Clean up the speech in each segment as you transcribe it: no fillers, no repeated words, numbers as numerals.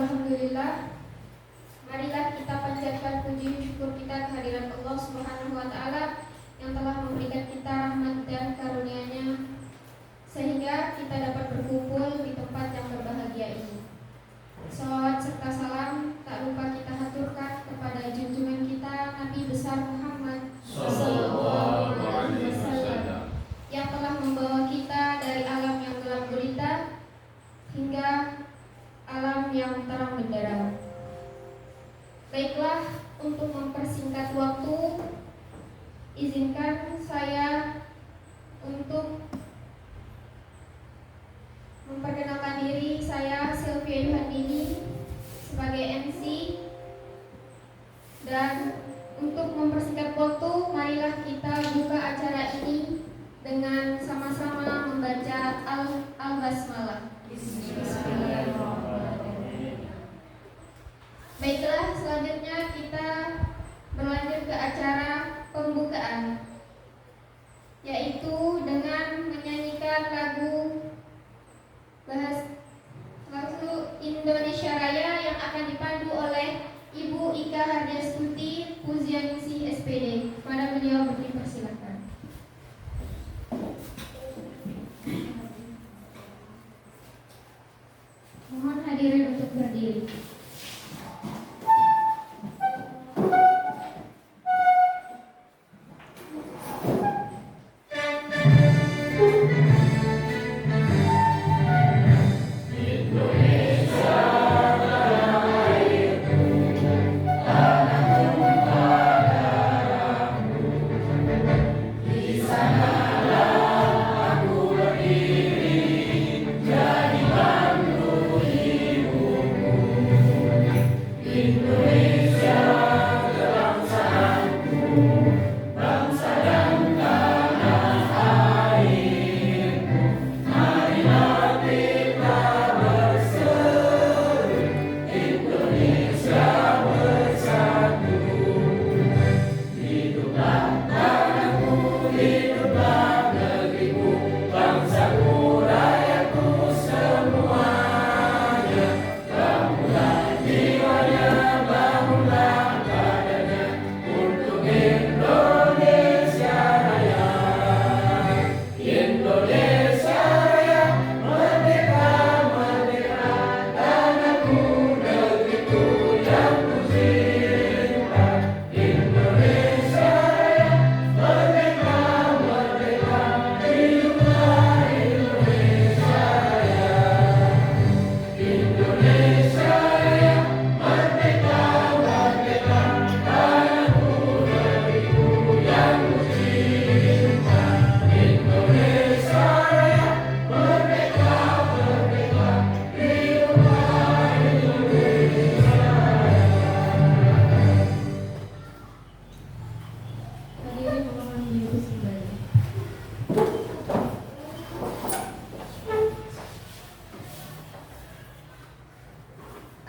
Alhamdulillah, marilah kita panjatkan puji syukur kita kehadiran Allah Subhanahu wa Ta'ala yang telah memberikan kita rahmat dan karunia-Nya sehingga kita dapat berkumpul di tempat yang berbahagia ini. Salawat serta salam tak lupa kita haturkan kepada junjungan kita Nabi besar Muhammad Sallallahu Alaihi Wasallam yang telah membawa kita dari alam yang gelap gulita hingga alam yang terang benderang. Baiklah, untuk mempersingkat waktu, izinkan saya untuk memperkenalkan diri. Saya Sylvia Yuhandini sebagai MC, dan untuk mempersingkat waktu, marilah kita buka acara ini dengan sama-sama membaca Al-Basmalah. Baiklah, selanjutnya kita berlanjut ke acara pembukaan, yaitu dengan menyanyikan lagu Indonesia Raya yang akan dipandu oleh Ibu Ika Hardiastuti, Puzianisi SPD. Kepada beliau dipersilakan. Mohon hadirin untuk berdiri.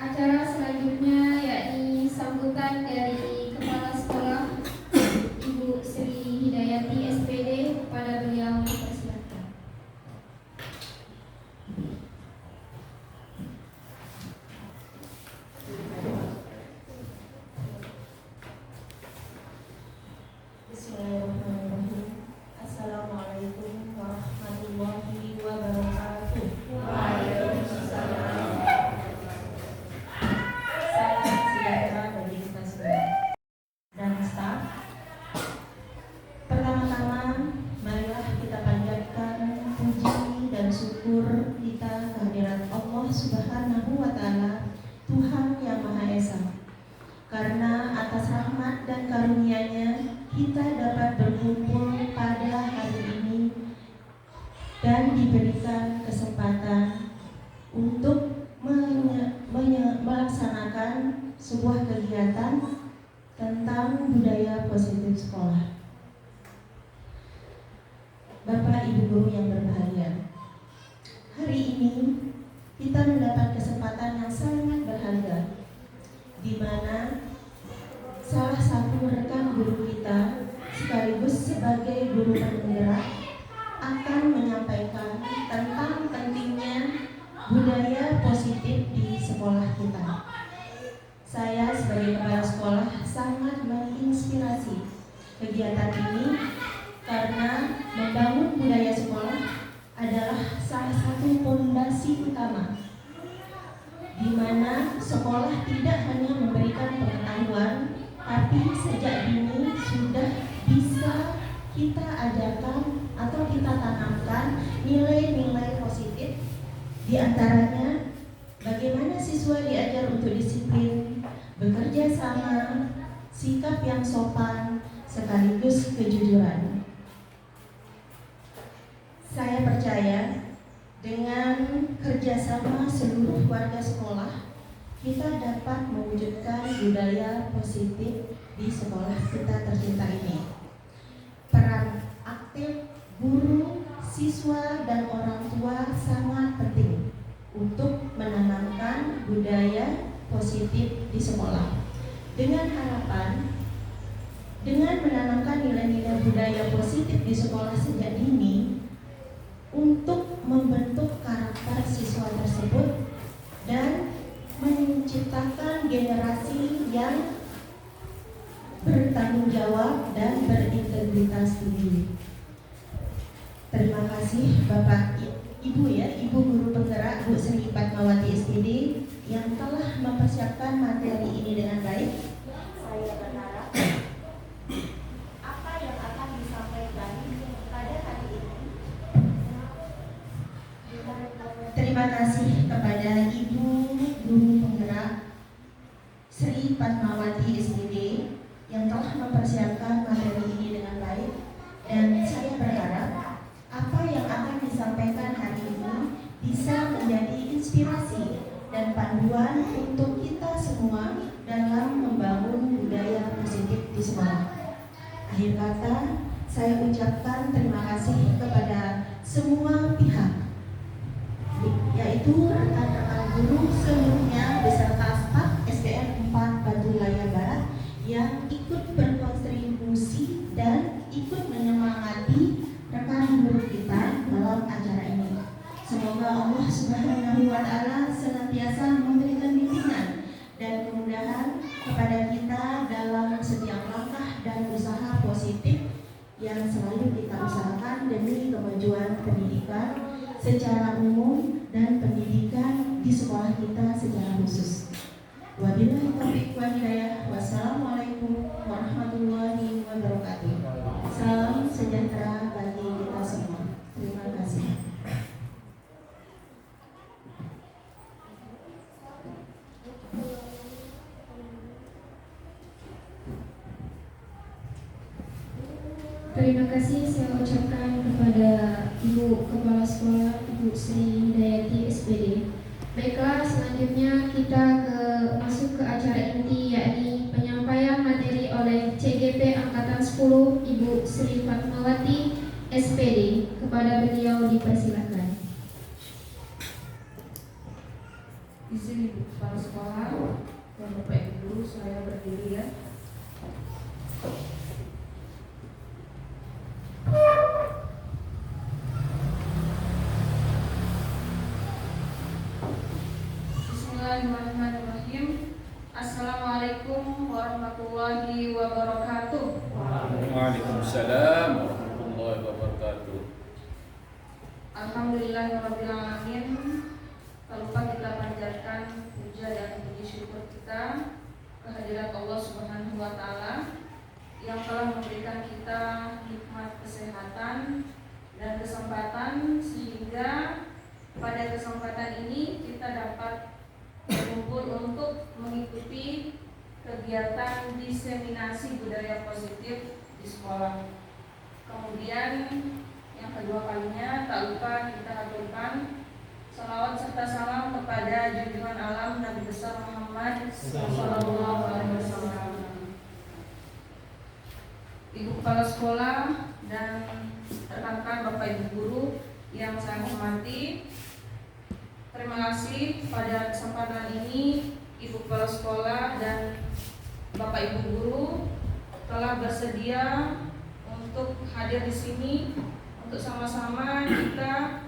Acara selanjutnya yakni sambutan dari Kepala Sekolah Ibu Sri Hidayati SPD. Kepada beliau dipersilakan. Bismillahirrahmanirrahim. Assalamualaikum warahmatullahi wabarakatuh. Salam sejahtera bagi kita semua dan staf. Pertama-tama, marilah kita panjatkan puji dan syukur kita kehadirat Allah Subhanahu wa Ta'ala, Tuhan yang Maha Esa. Karena atas rahmat dan karunia-Nya kita dapat berkumpul pada hari ini dan diberikan kesempatan untuk melaksanakan sebuah kegiatan tentang budaya positif sekolah. Bapak Ibu guru yang berbahagia, hari ini kita mendapat kesempatan yang sangat berharga, di mana salah satu rekan guru kita sekaligus sebagai guru penggerak akan menyampaikan tentang pentingnya budaya positif di sekolah kita. kesulitan. Saya sebagai kepala sekolah sangat menginspirasi kegiatan ini karena membangun budaya sekolah adalah salah satu fondasi utama di mana sekolah tidak hanya memberikan pengetahuan, tapi sejak dini sudah bisa kita ajarkan atau kita tanamkan nilai-nilai positif. Di antaranya bagaimana siswa diajar untuk disiplin, bekerja sama, sikap yang sopan, sekaligus kejujuran. Saya percaya dengan kerjasama seluruh warga sekolah, kita dapat mewujudkan budaya positif di sekolah kita tercinta ini. Peran aktif guru, siswa, dan orang tua sangat penting untuk menanamkan budaya positif di sekolah. Dengan harapan, dengan menanamkan nilai-nilai budaya positif di sekolah sejak dini, untuk membentuk karakter siswa tersebut dan menciptakan generasi yang bertanggung jawab dan berintegritas tinggi. Terima kasih Bapak Ibu Ibu Guru Penggerak Bu Sri Fatmawati SPD yang telah mempersiapkan materi ini dengan baik. Saya berharap apa yang akan disampaikan pada hari ini. Terima kasih kepada Ibu Guru Penggerak Sri Fatmawati SPD yang telah mempersiapkan materi ini dengan baik, dan saya berharap apa yang akan disampaikan hari ini bisa menjadi inspirasi dan panduan untuk kita semua dalam membangun budaya positif di sekolah. Akhir kata, saya ucapkan terima kasih kepada semua pihak, yaitu rekan-rekan guru seluruhnya beserta staf SDN 4 Batu Layar Barat yang ikut berkontribusi dan ikut menyemangati rekan guru kita dalam acara ini. Semoga Allah Subhanahu wa Ta'ala senantiasa memberikan bimbingan dan kemudahan kepada kita dalam setiap langkah dan usaha positif yang selalu kita usahakan demi kemajuan pendidikan secara umum dan pendidikan di sekolah kita secara khusus. Wabillahi taufiq wal hidayah. Wassalamualaikum warahmatullahi wabarakatuh. Salam sejahtera bagi kita semua. Terima kasih. Terima kasih saya ucapkan kepada Ibu Kepala Sekolah Ibu Sri Hidayati SPD. Baiklah, selanjutnya kita masuk ke acara inti, yakni penyampaian materi oleh CGP Angkatan 10 Ibu Sri Fatmawati SPD. Kepada beliau dipersilakan. Izin Ibu Kepala Sekolah dan Bapak Ibu Guru, saya berdiri ya. Bismillahirrahmanirrahim. Assalamualaikum warahmatullahi wabarakatuh. Waalaikumsalam warahmatullahi wabarakatuh. Alhamdulillahirabbil alamin. Tak lupa kita panjatkan puja dan puji syukur kita kehadirat Allah Subhanahu wa Ta'ala yang telah memberikan kita nikmat kesehatan dan kesempatan sehingga pada kesempatan ini kita dapat berkumpul untuk mengikuti kegiatan diseminasi budaya positif di sekolah. Kemudian yang kedua kalinya tak lupa kita haturkan salawat serta salam kepada junjungan alam Nabi besar Muhammad sallallahu alaihi wasallam. Ibu Kepala Sekolah dan rekan-rekan Bapak Ibu Guru yang saya hormati, terima kasih pada kesempatan ini Ibu Kepala Sekolah dan Bapak Ibu Guru telah bersedia untuk hadir di sini untuk sama-sama kita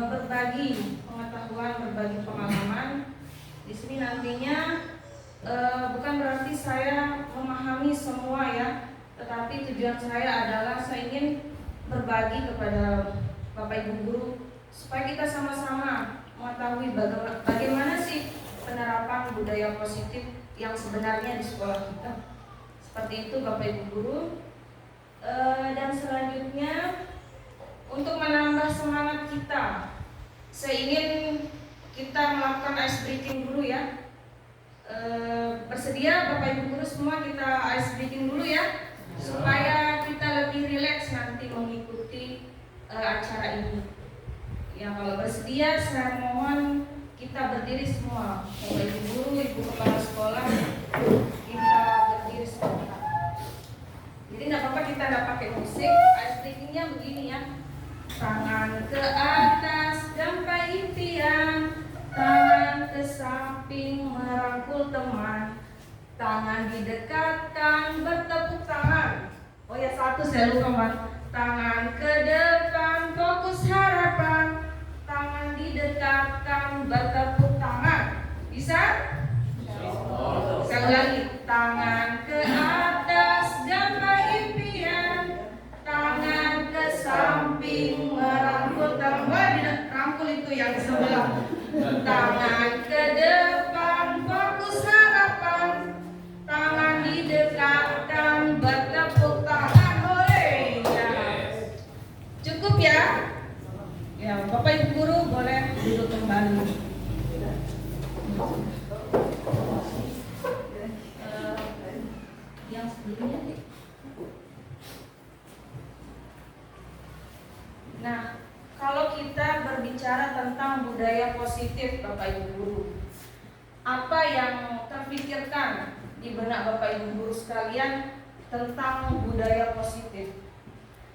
berbagi pengetahuan, berbagi pengalaman Di sini nantinya bukan berarti saya memahami semua ya, tetapi tujuan saya adalah saya ingin berbagi kepada Bapak Ibu guru supaya kita sama-sama mengetahui bagaimana sih penerapan budaya positif yang sebenarnya di sekolah kita. Seperti itu Bapak Ibu guru. Dan selanjutnya untuk menambah semangat kita, saya ingin kita melakukan ice breaking dulu ya. Bersedia Bapak Ibu guru semua kita ice breaking dulu ya, supaya kita lebih rileks nanti mengikuti acara ini. Ya, kalau bersedia saya mohon kita berdiri semua, Bapak Ibu guru, Ibu kepala sekolah, kita berdiri sebentar. Jadi tidak apa-apa kita tidak pakai musik. Ice breakingnya begini ya. Tangan ke atas gapai impian, tangan ke samping merangkul teman, tangan didekatkan bertepuk tangan. Oh ya, satu saya lupa Mas. Tangan ke depan fokus harapan, tangan didekatkan bertepuk tangan. Bisa? Sekali lagi, tangan ke atas gapai impian, tangan ke samping merangkul teman. Rangkul itu yang sebelah. Tangan ke depan fokus harapan, tangan didekatkan bertepuk tangan. Hore ya. Cukup ya? Ya, Bapak Ibu guru boleh duduk kembali. Yang sebelumnya. Nah, kalau kita berbicara tentang budaya positif Bapak Ibu guru, apa yang terpikirkan di benak Bapak Ibu guru sekalian tentang budaya positif?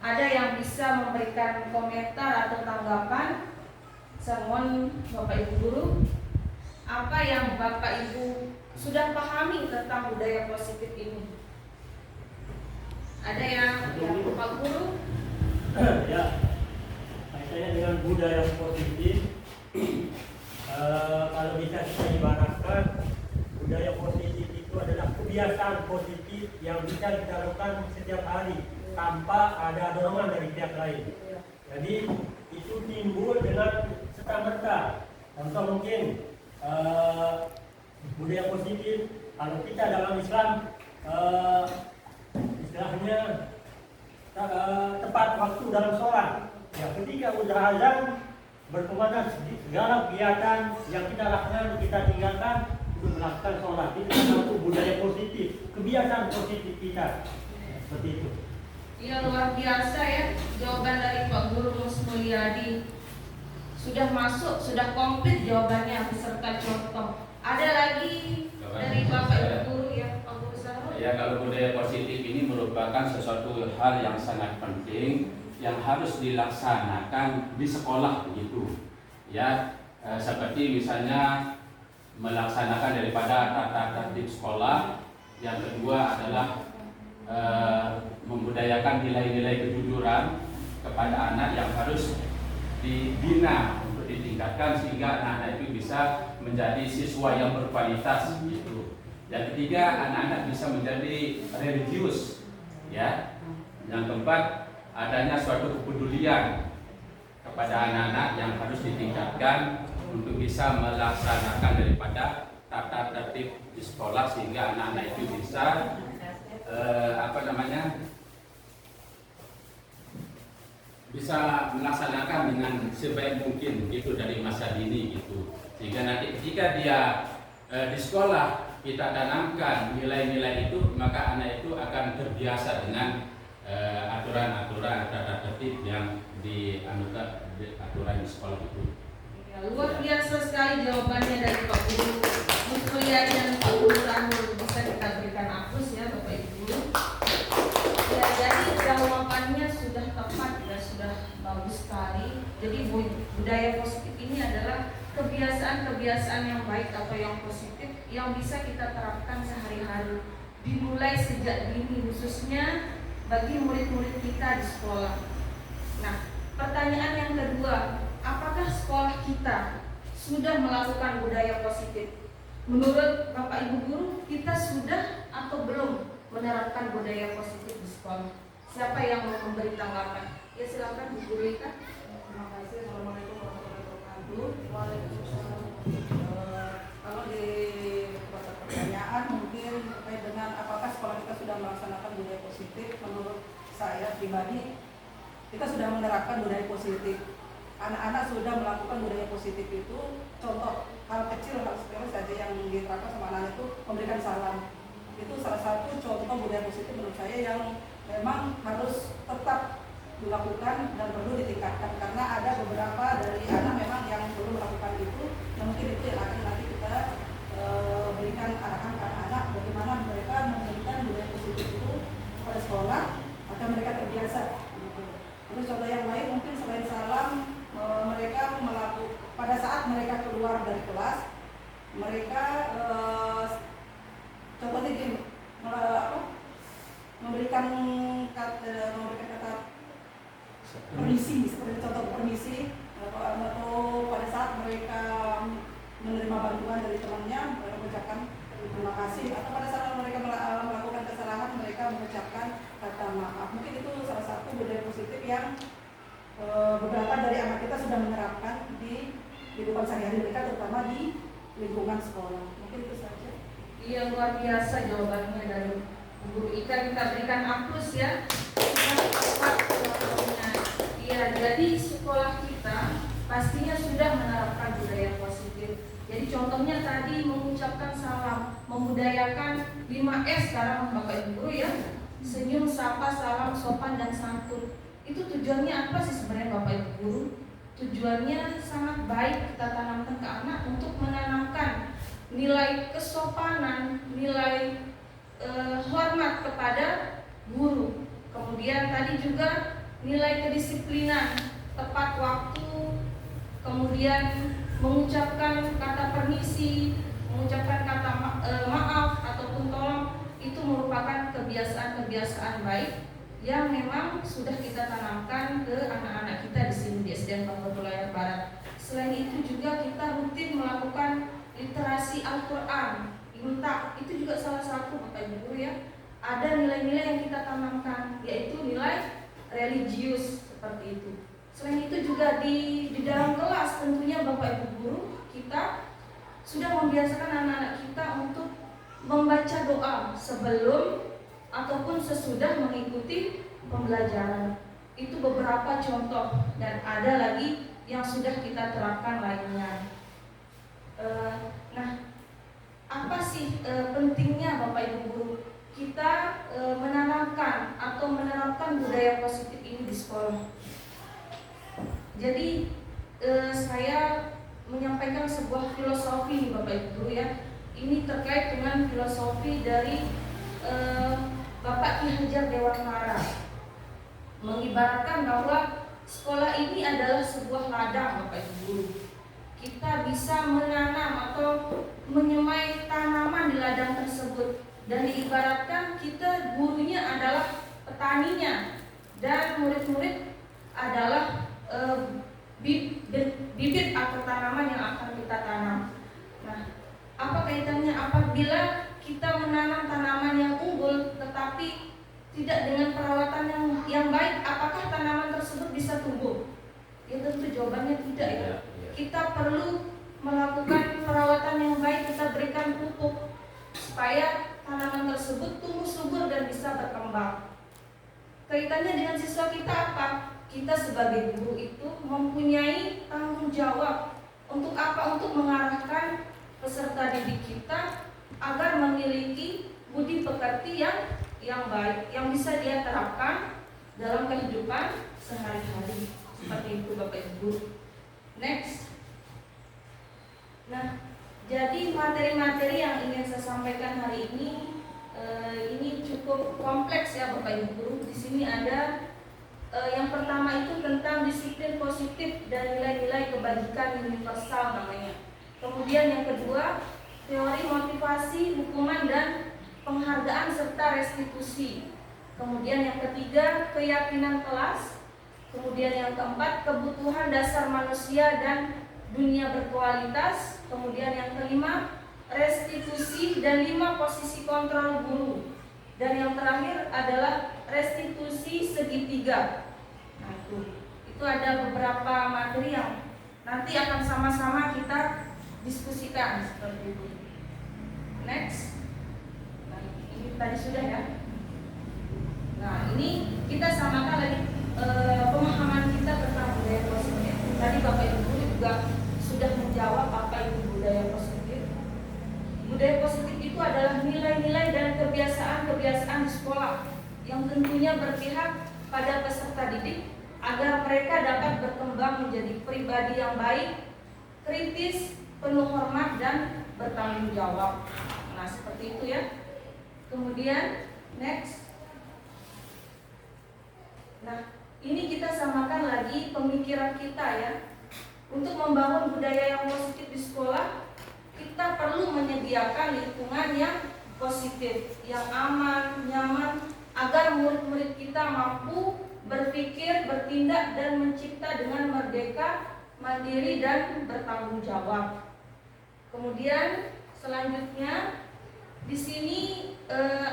Ada yang bisa memberikan komentar atau tanggapan? Saya mohon Bapak Ibu guru, apa yang Bapak Ibu sudah pahami tentang budaya positif ini? Ada yang Pak guru? Ya, kaitannya dengan budaya positif. Kalau bisa kita ibaratkan, budaya positif itu adalah kebiasaan positif yang bisa kita lakukan setiap hari tanpa ada dorongan dari pihak lain. Jadi itu timbul dengan serta-merta. Contoh mungkin budaya positif kalau kita dalam Islam istilahnya tepat waktu dalam sholat. Ya, ketika udah azan berkumandang segala kegiatan yang kita lakukan kita tinggalkan untuk melakukan sholat. Itu satu budaya positif, kebiasaan positif kita. Seperti itu. Iya, luar biasa ya jawaban dari Pak Guru Musmulyadi. Sudah masuk, sudah komplit jawabannya beserta contoh. Ada lagi dari Bapak Ibu guru ya, Pak Guru Sarul? Ya, kalau budaya positif ini merupakan sesuatu hal yang sangat penting yang harus dilaksanakan di sekolah begitu. Ya, seperti misalnya melaksanakan daripada tata tertib sekolah. Yang kedua adalah membudayakan nilai-nilai kejujuran kepada anak yang harus dibina untuk ditingkatkan sehingga anak-anak itu bisa menjadi siswa yang berkualitas gitu. Yang ketiga, anak-anak bisa menjadi religius ya. Yang keempat, adanya suatu kepedulian kepada anak-anak yang harus ditingkatkan untuk bisa melaksanakan daripada tata tertib di sekolah sehingga anak-anak itu bisa bisa melaksanakan dengan sebaik mungkin gitu dari masa dini gitu, sehingga nanti ketika dia di sekolah kita tanamkan nilai-nilai itu, maka anak itu akan terbiasa dengan aturan-aturan tata tertib yang dianukan aturan di sekolah itu. Ya, luar biasa sekali jawabannya dari Pak Guru Musmulyadi dan Pak Guru Sarul. Bisa kita berikan aplaus ya Bapak Ibu guru. Ya, jadi jawabannya sudah tepat dan sudah bagus sekali. Jadi budaya positif ini adalah kebiasaan-kebiasaan yang baik atau yang positif yang bisa kita terapkan sehari-hari, dimulai sejak dini, khususnya bagi murid-murid kita di sekolah. Nah, pertanyaan yang kedua, apakah sekolah kita sudah melakukan budaya positif? menurut Bapak Ibu guru, kita sudah atau belum menerapkan budaya positif di sekolah? Siapa yang mau memberi tanggapan? Ya silakan Bu Guru Ika. Terima kasih. Assalamualaikum warahmatullahi wabarakatuh. Waalaikumsalam. Kalau di pertanyaan mungkin terkait dengan apakah sekolah kita sudah melaksanakan budaya positif, menurut saya pribadi kita sudah menerapkan budaya positif. Anak-anak sudah melakukan budaya positif itu, contoh hal kecil, hal sepele saja yang diterapkan sama anak itu memberikan salam. Itu salah satu contoh budaya positif menurut saya yang memang harus tetap dilakukan dan perlu ditingkatkan, karena ada beberapa dari anak memang yang belum melakukan itu. Nah, mungkin itu yang akan nanti kita berikan arahan ke anak-anak bagaimana mereka memberikan budaya positif itu pada sekolah agar mereka terbiasa. Terus contoh yang lain mungkin selain salam, mereka melakukan pada saat mereka keluar dari kelas, mereka contohnya gini, memberikan kata permisi, seperti contoh permisi, atau pada saat mereka menerima bantuan dari temannya, mereka mengucapkan terima kasih, atau pada saat mereka melakukan kesalahan, mereka mengucapkan kata maaf. Mungkin itu salah satu budaya positif yang beberapa dari anak kita sudah menerapkan di kehidupan sehari-hari mereka, terutama di lingkungan sekolah. Mungkin itu saja. Iya, luar biasa jawabannya dari Bu Guru Ika. Kita berikan aplaus ya. Iya, jadi sekolah kita pastinya sudah menerapkan budaya positif. Jadi contohnya tadi mengucapkan salam, membudayakan 5S sekarang Bapak Ibu Guru ya. Senyum, sapa, salam, sopan, dan santun. Itu tujuannya apa sih sebenarnya Bapak Ibu Guru? Tujuannya sangat baik kita tanamkan ke anak untuk menanamkan nilai kesopanan, nilai hormat kepada guru. Kemudian tadi juga nilai kedisiplinan, tepat waktu, kemudian mengucapkan kata permisi, mengucapkan kata maaf ataupun tolong. Itu merupakan kebiasaan-kebiasaan baik yang memang sudah kita tanamkan ke anak-anak kita di sini di SDN Pangkal Layar Barat. Selain itu juga kita rutin melakukan literasi Al-Quran, imta, itu juga salah satu Bapak Ibu Guru ya. Ada nilai-nilai yang kita tanamkan, yaitu nilai religius seperti itu. Selain itu juga di dalam kelas tentunya Bapak Ibu Guru kita sudah membiasakan anak-anak kita untuk membaca doa sebelum ataupun sesudah mengikuti pembelajaran. Itu beberapa contoh dan ada lagi yang sudah kita terapkan lainnya. Nah, apa sih pentingnya Bapak Ibu Guru kita menanamkan atau menerapkan budaya positif ini di sekolah? Jadi saya menyampaikan sebuah filosofi Bapak Ibu Guru ya. Ini terkait dengan filosofi dari Bapak Ki Hajar Dewantara, mengibaratkan bahwa sekolah ini adalah sebuah ladang Bapak Ibu Guru. Kita bisa menanam atau menyemai tanaman di ladang tersebut, dan diibaratkan kita gurunya adalah petaninya dan murid-murid adalah bibit atau tanaman yang akan kita tanam. Nah, apa kaitannya apabila kita menanam tanaman yang unggul tetapi tidak dengan perawatan yang baik, apakah tanaman tersebut bisa tumbuh? Ya tentu jawabannya tidak ya. Kita perlu melakukan perawatan yang baik, kita berikan pupuk supaya tanaman tersebut tumbuh subur dan bisa berkembang. Kaitannya dengan siswa kita apa? Kita sebagai guru itu mempunyai tanggung jawab untuk apa? Untuk mengarahkan peserta didik kita agar memiliki budi pekerti yang baik, yang bisa dia terapkan dalam kehidupan sehari-hari. Seperti itu Bapak Ibu. Next. Nah, jadi materi-materi yang ingin saya sampaikan hari ini cukup kompleks ya Bapak Ibu Guru. Di sini ada yang pertama itu tentang disiplin positif dan nilai-nilai kebajikan universal namanya. Kemudian yang kedua, teori motivasi, hukuman dan penghargaan serta restitusi. Kemudian yang ketiga, keyakinan kelas. Kemudian yang keempat, kebutuhan dasar manusia dan dunia berkualitas. Kemudian yang kelima, restitusi, dan 5 posisi kontrol guru. Dan yang terakhir adalah restitusi segitiga. Nah, itu ada beberapa materi yang nanti akan sama-sama kita diskusikan seperti itu. Next. Nah, ini tadi sudah ya. Nah, ini kita samakan lagi pemahaman kita tentang budaya positif. Tadi Bapak Ibu juga sudah menjawab apa itu budaya positif. Budaya positif itu adalah nilai-nilai dan kebiasaan-kebiasaan di sekolah yang tentunya berpihak pada peserta didik agar mereka dapat berkembang menjadi pribadi yang baik, kritis, penuh hormat, dan bertanggung jawab. Nah, seperti itu ya. Kemudian next. Nah, ini kita samakan lagi pemikiran kita ya. Untuk membangun budaya yang positif di sekolah, kita perlu menyediakan lingkungan yang positif, yang aman, nyaman, agar murid-murid kita mampu berpikir, bertindak, dan mencipta dengan merdeka, mandiri, dan bertanggung jawab. Kemudian selanjutnya di sini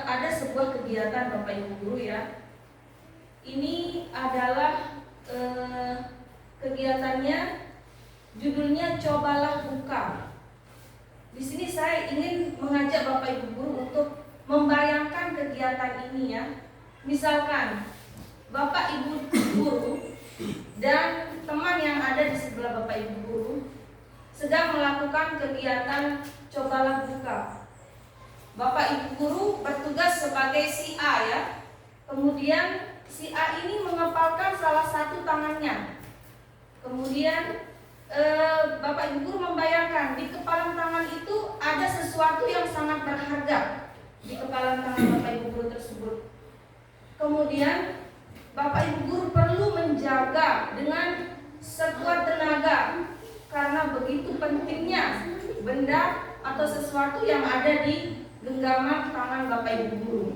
ada sebuah kegiatan Bapak Ibu guru ya. Ini adalah kegiatannya, judulnya Cobalah Buka. Di sini saya ingin mengajak Bapak Ibu guru untuk membayangkan kegiatan ini ya. Misalkan Bapak Ibu guru dan teman yang ada di sebelah Bapak Ibu guru sedang melakukan kegiatan Cobalah Buka. Bapak Ibu guru bertugas sebagai si A ya. Kemudian si A ini mengepalkan salah satu tangannya. Kemudian Bapak Ibu guru membayangkan di kepalan tangan itu ada sesuatu yang sangat berharga di kepalan tangan Bapak Ibu guru tersebut. Kemudian Bapak Ibu guru perlu menjaga dengan sekuat tenaga karena begitu pentingnya benda atau sesuatu yang ada di genggaman tangan Bapak Ibu guru.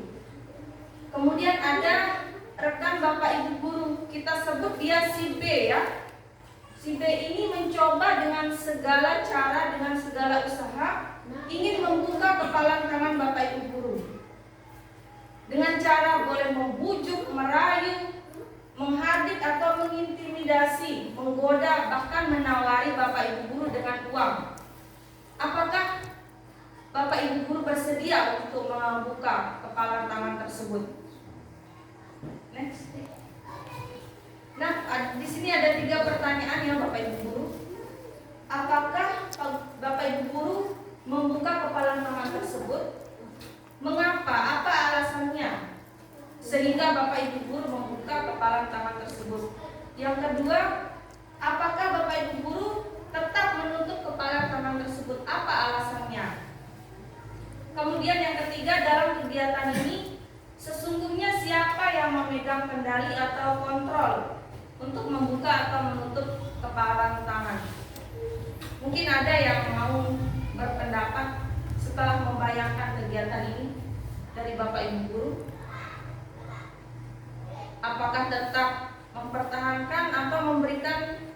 Kemudian ada rekan Bapak Ibu guru, kita sebut dia si B ya. Si B ini mencoba dengan segala cara, dengan segala usaha ingin membuka kepalan tangan Bapak Ibu guru. Dengan cara boleh membujuk, merayu, menghardik atau mengintimidasi, menggoda, bahkan menawari Bapak Ibu guru dengan uang. Apakah Bapak Ibu guru bersedia untuk membuka kepalan tangan tersebut? Next. Nah, di sini ada 3 pertanyaan ya Bapak Ibu guru. Apakah Bapak Ibu guru membuka kepalan tangan tersebut? Mengapa? Apa alasannya sehingga Bapak Ibu guru membuka kepalan tangan tersebut? Yang kedua, apakah Bapak Ibu guru tetap menutup kepalan tangan tersebut? Apa alasannya? Kemudian yang ketiga, dalam kegiatan ini sesungguhnya siapa yang memegang kendali atau kontrol untuk membuka atau menutup kepalan tangan? Mungkin ada yang mau berpendapat setelah membayangkan kegiatan ini dari Bapak Ibu guru. Apakah tetap mempertahankan atau memberikan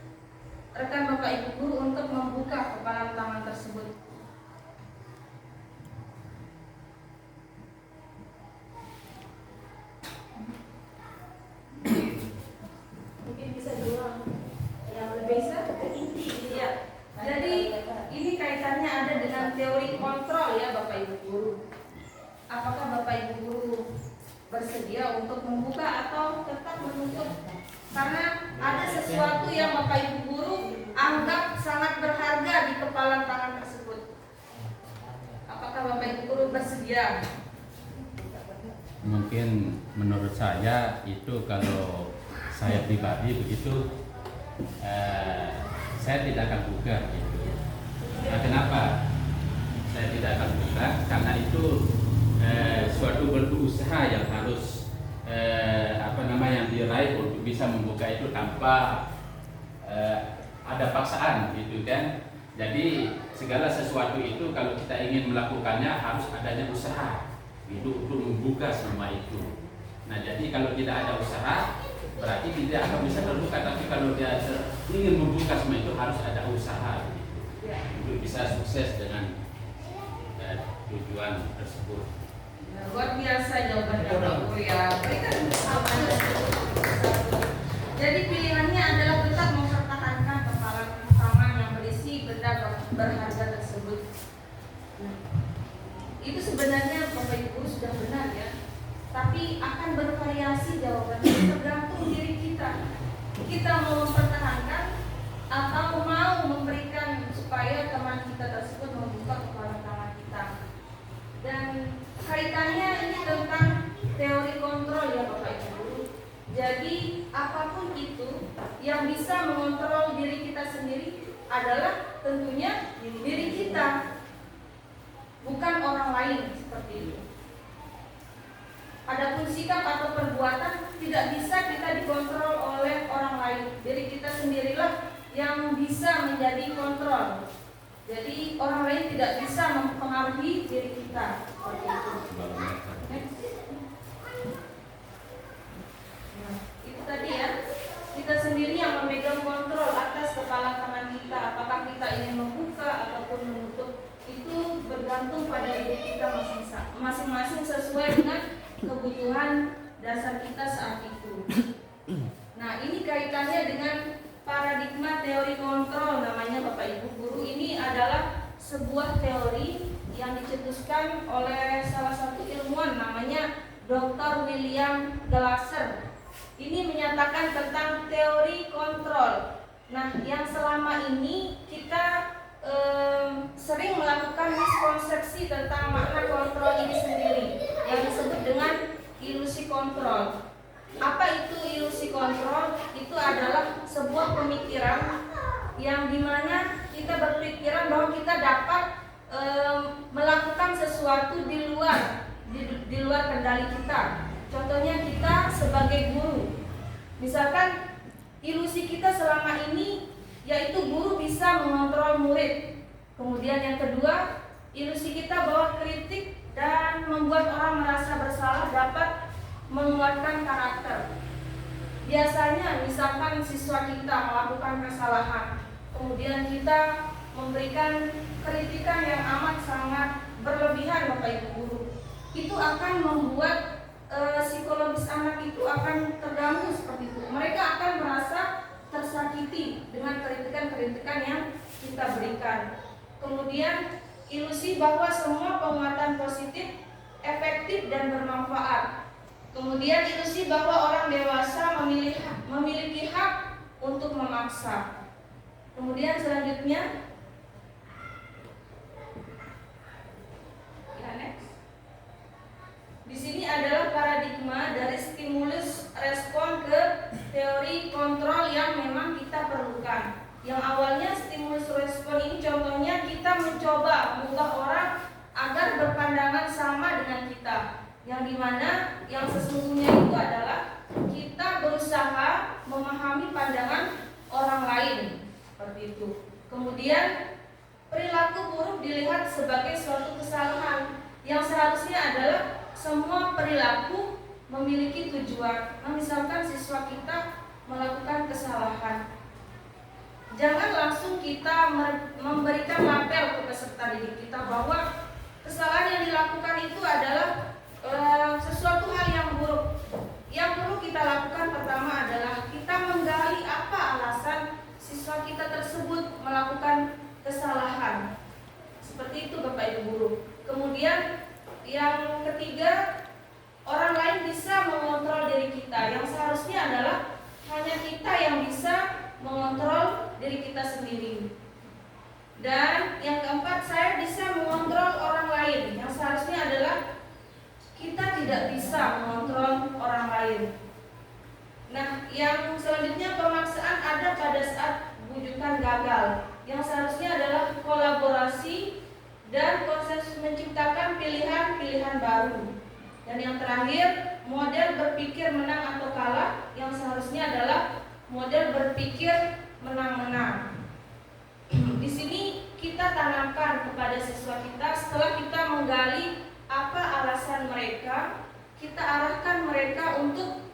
rekan Bapak Ibu guru untuk membuka kepalan tangan tersebut? Mungkin bisa diulang yang lebih inti ya. Jadi ini kaitannya ada dengan teori kontrol ya Bapak Ibu guru. Apakah Bapak Ibu guru bersedia untuk membuka atau tetap menutup? Karena ada sesuatu yang Bapak Ibu guru anggap sangat berharga di kepalan tangan tersebut. Apakah Bapak Ibu guru bersedia? Mungkin menurut saya itu, kalau saya pribadi begitu, saya tidak akan buka gitu. Nah, kenapa saya tidak akan buka? Karena itu suatu bentuk usaha yang harus yang diraih untuk bisa membuka itu tanpa ada paksaan gitu kan. Jadi segala sesuatu itu kalau kita ingin melakukannya harus adanya usaha gitu untuk membuka semua itu. Nah, jadi kalau tidak ada usaha berarti tidak akan bisa terbuka. Tapi kalau dia ingin membuka semua itu harus ada usaha gitu, untuk bisa sukses dengan tujuan tersebut. Ya, luar biasa jawabannya Pak Guru ya. Berikan jawabannya. Jadi pilihannya adalah tetap mempertahankan kepalan tangan yang berisi benda berharga tersebut. Nah, itu sebenarnya Bapak Ibu sudah benar ya. Tapi akan bervariasi jawabannya tergantung diri kita. Kita mau mempertahankan atau mau memberikan supaya teman kita tersebut membuka kepalan tangan kita. Dan kaitannya ini tentang teori kontrol ya Bapak Ibu. Jadi apapun itu yang bisa mengontrol diri kita sendiri adalah tentunya diri kita, bukan orang lain seperti itu. Adapun sikap atau perbuatan tidak bisa kita dikontrol oleh orang lain. Diri kita sendirilah yang bisa menjadi kontrol. Jadi orang lain tidak bisa mempengaruhi diri kita seperti itu. Nah, itu tadi ya. Kita sendiri yang memegang kontrol atas kepala tangan kita. Apakah kita ingin membuka ataupun menutup, itu bergantung pada diri kita masing-masing sesuai dengan kebutuhan dasar kita saat itu. Nah, ini kaitannya dengan paradigma teori kontrol namanya Bapak Ibu Guru. Ini adalah sebuah teori yang dicetuskan oleh salah satu ilmuwan namanya Dr. William Glasser. Ini menyatakan tentang teori kontrol. Nah, yang selama ini kita sering melakukan miskonsepsi tentang makna kontrol ini sendiri yang disebut dengan ilusi kontrol. Apa itu ilusi kontrol? Itu adalah sebuah pemikiran yang dimana kita berpikiran bahwa kita dapat melakukan sesuatu di luar kendali kita. Contohnya kita sebagai guru, misalkan ilusi kita selama ini yaitu guru bisa mengontrol murid. Kemudian yang kedua, ilusi kita bahwa kritik dan membuat orang merasa bersalah dapat menguatkan karakter. Biasanya misalkan siswa kita melakukan kesalahan, kemudian kita memberikan kritikan yang amat sangat berlebihan Bapak Ibu Guru, itu akan membuat psikologis anak itu akan terganggu seperti itu. Mereka akan merasa tersakiti dengan kritikan-kritikan yang kita berikan. Kemudian ilusi bahwa semua penguatan positif efektif dan bermanfaat. Kemudian ilusi bahwa orang dewasa memiliki hak untuk memaksa. Kemudian selanjutnya, ya next. Di sini adalah paradigma dari stimulus respon ke teori kontrol yang memang kita perlukan. Yang awalnya stimulus respon ini contohnya kita mencoba mengubah orang agar berpandangan sama dengan kita. Yang dimana yang sesungguhnya itu adalah kita berusaha memahami pandangan orang lain seperti itu. Kemudian perilaku buruk dilihat sebagai suatu kesalahan yang seharusnya adalah semua perilaku memiliki tujuan. Nah, misalkan siswa kita melakukan kesalahan, jangan langsung kita memberikan label ke peserta didik kita bahwa kesalahan yang dilakukan itu adalah sesuatu hal yang buruk. Yang perlu kita lakukan pertama adalah kita menggali apa alasan siswa kita tersebut melakukan kesalahan. Seperti itu Bapak Ibu Guru. Kemudian yang ketiga, orang lain bisa mengontrol diri kita. Yang seharusnya adalah hanya kita yang bisa mengontrol diri kita sendiri. Dan yang keempat, saya bisa mengontrol orang lain. Yang seharusnya adalah kita tidak bisa mengontrol orang lain. Nah, yang selanjutnya pemaksaan ada pada saat bujukan gagal. Yang seharusnya adalah kolaborasi dan proses menciptakan pilihan-pilihan baru. Dan yang terakhir, model berpikir menang atau kalah. Yang seharusnya adalah model berpikir menang-menang. Di sini kita tanamkan kepada siswa kita setelah kita menggali apa alasan mereka, kita arahkan mereka untuk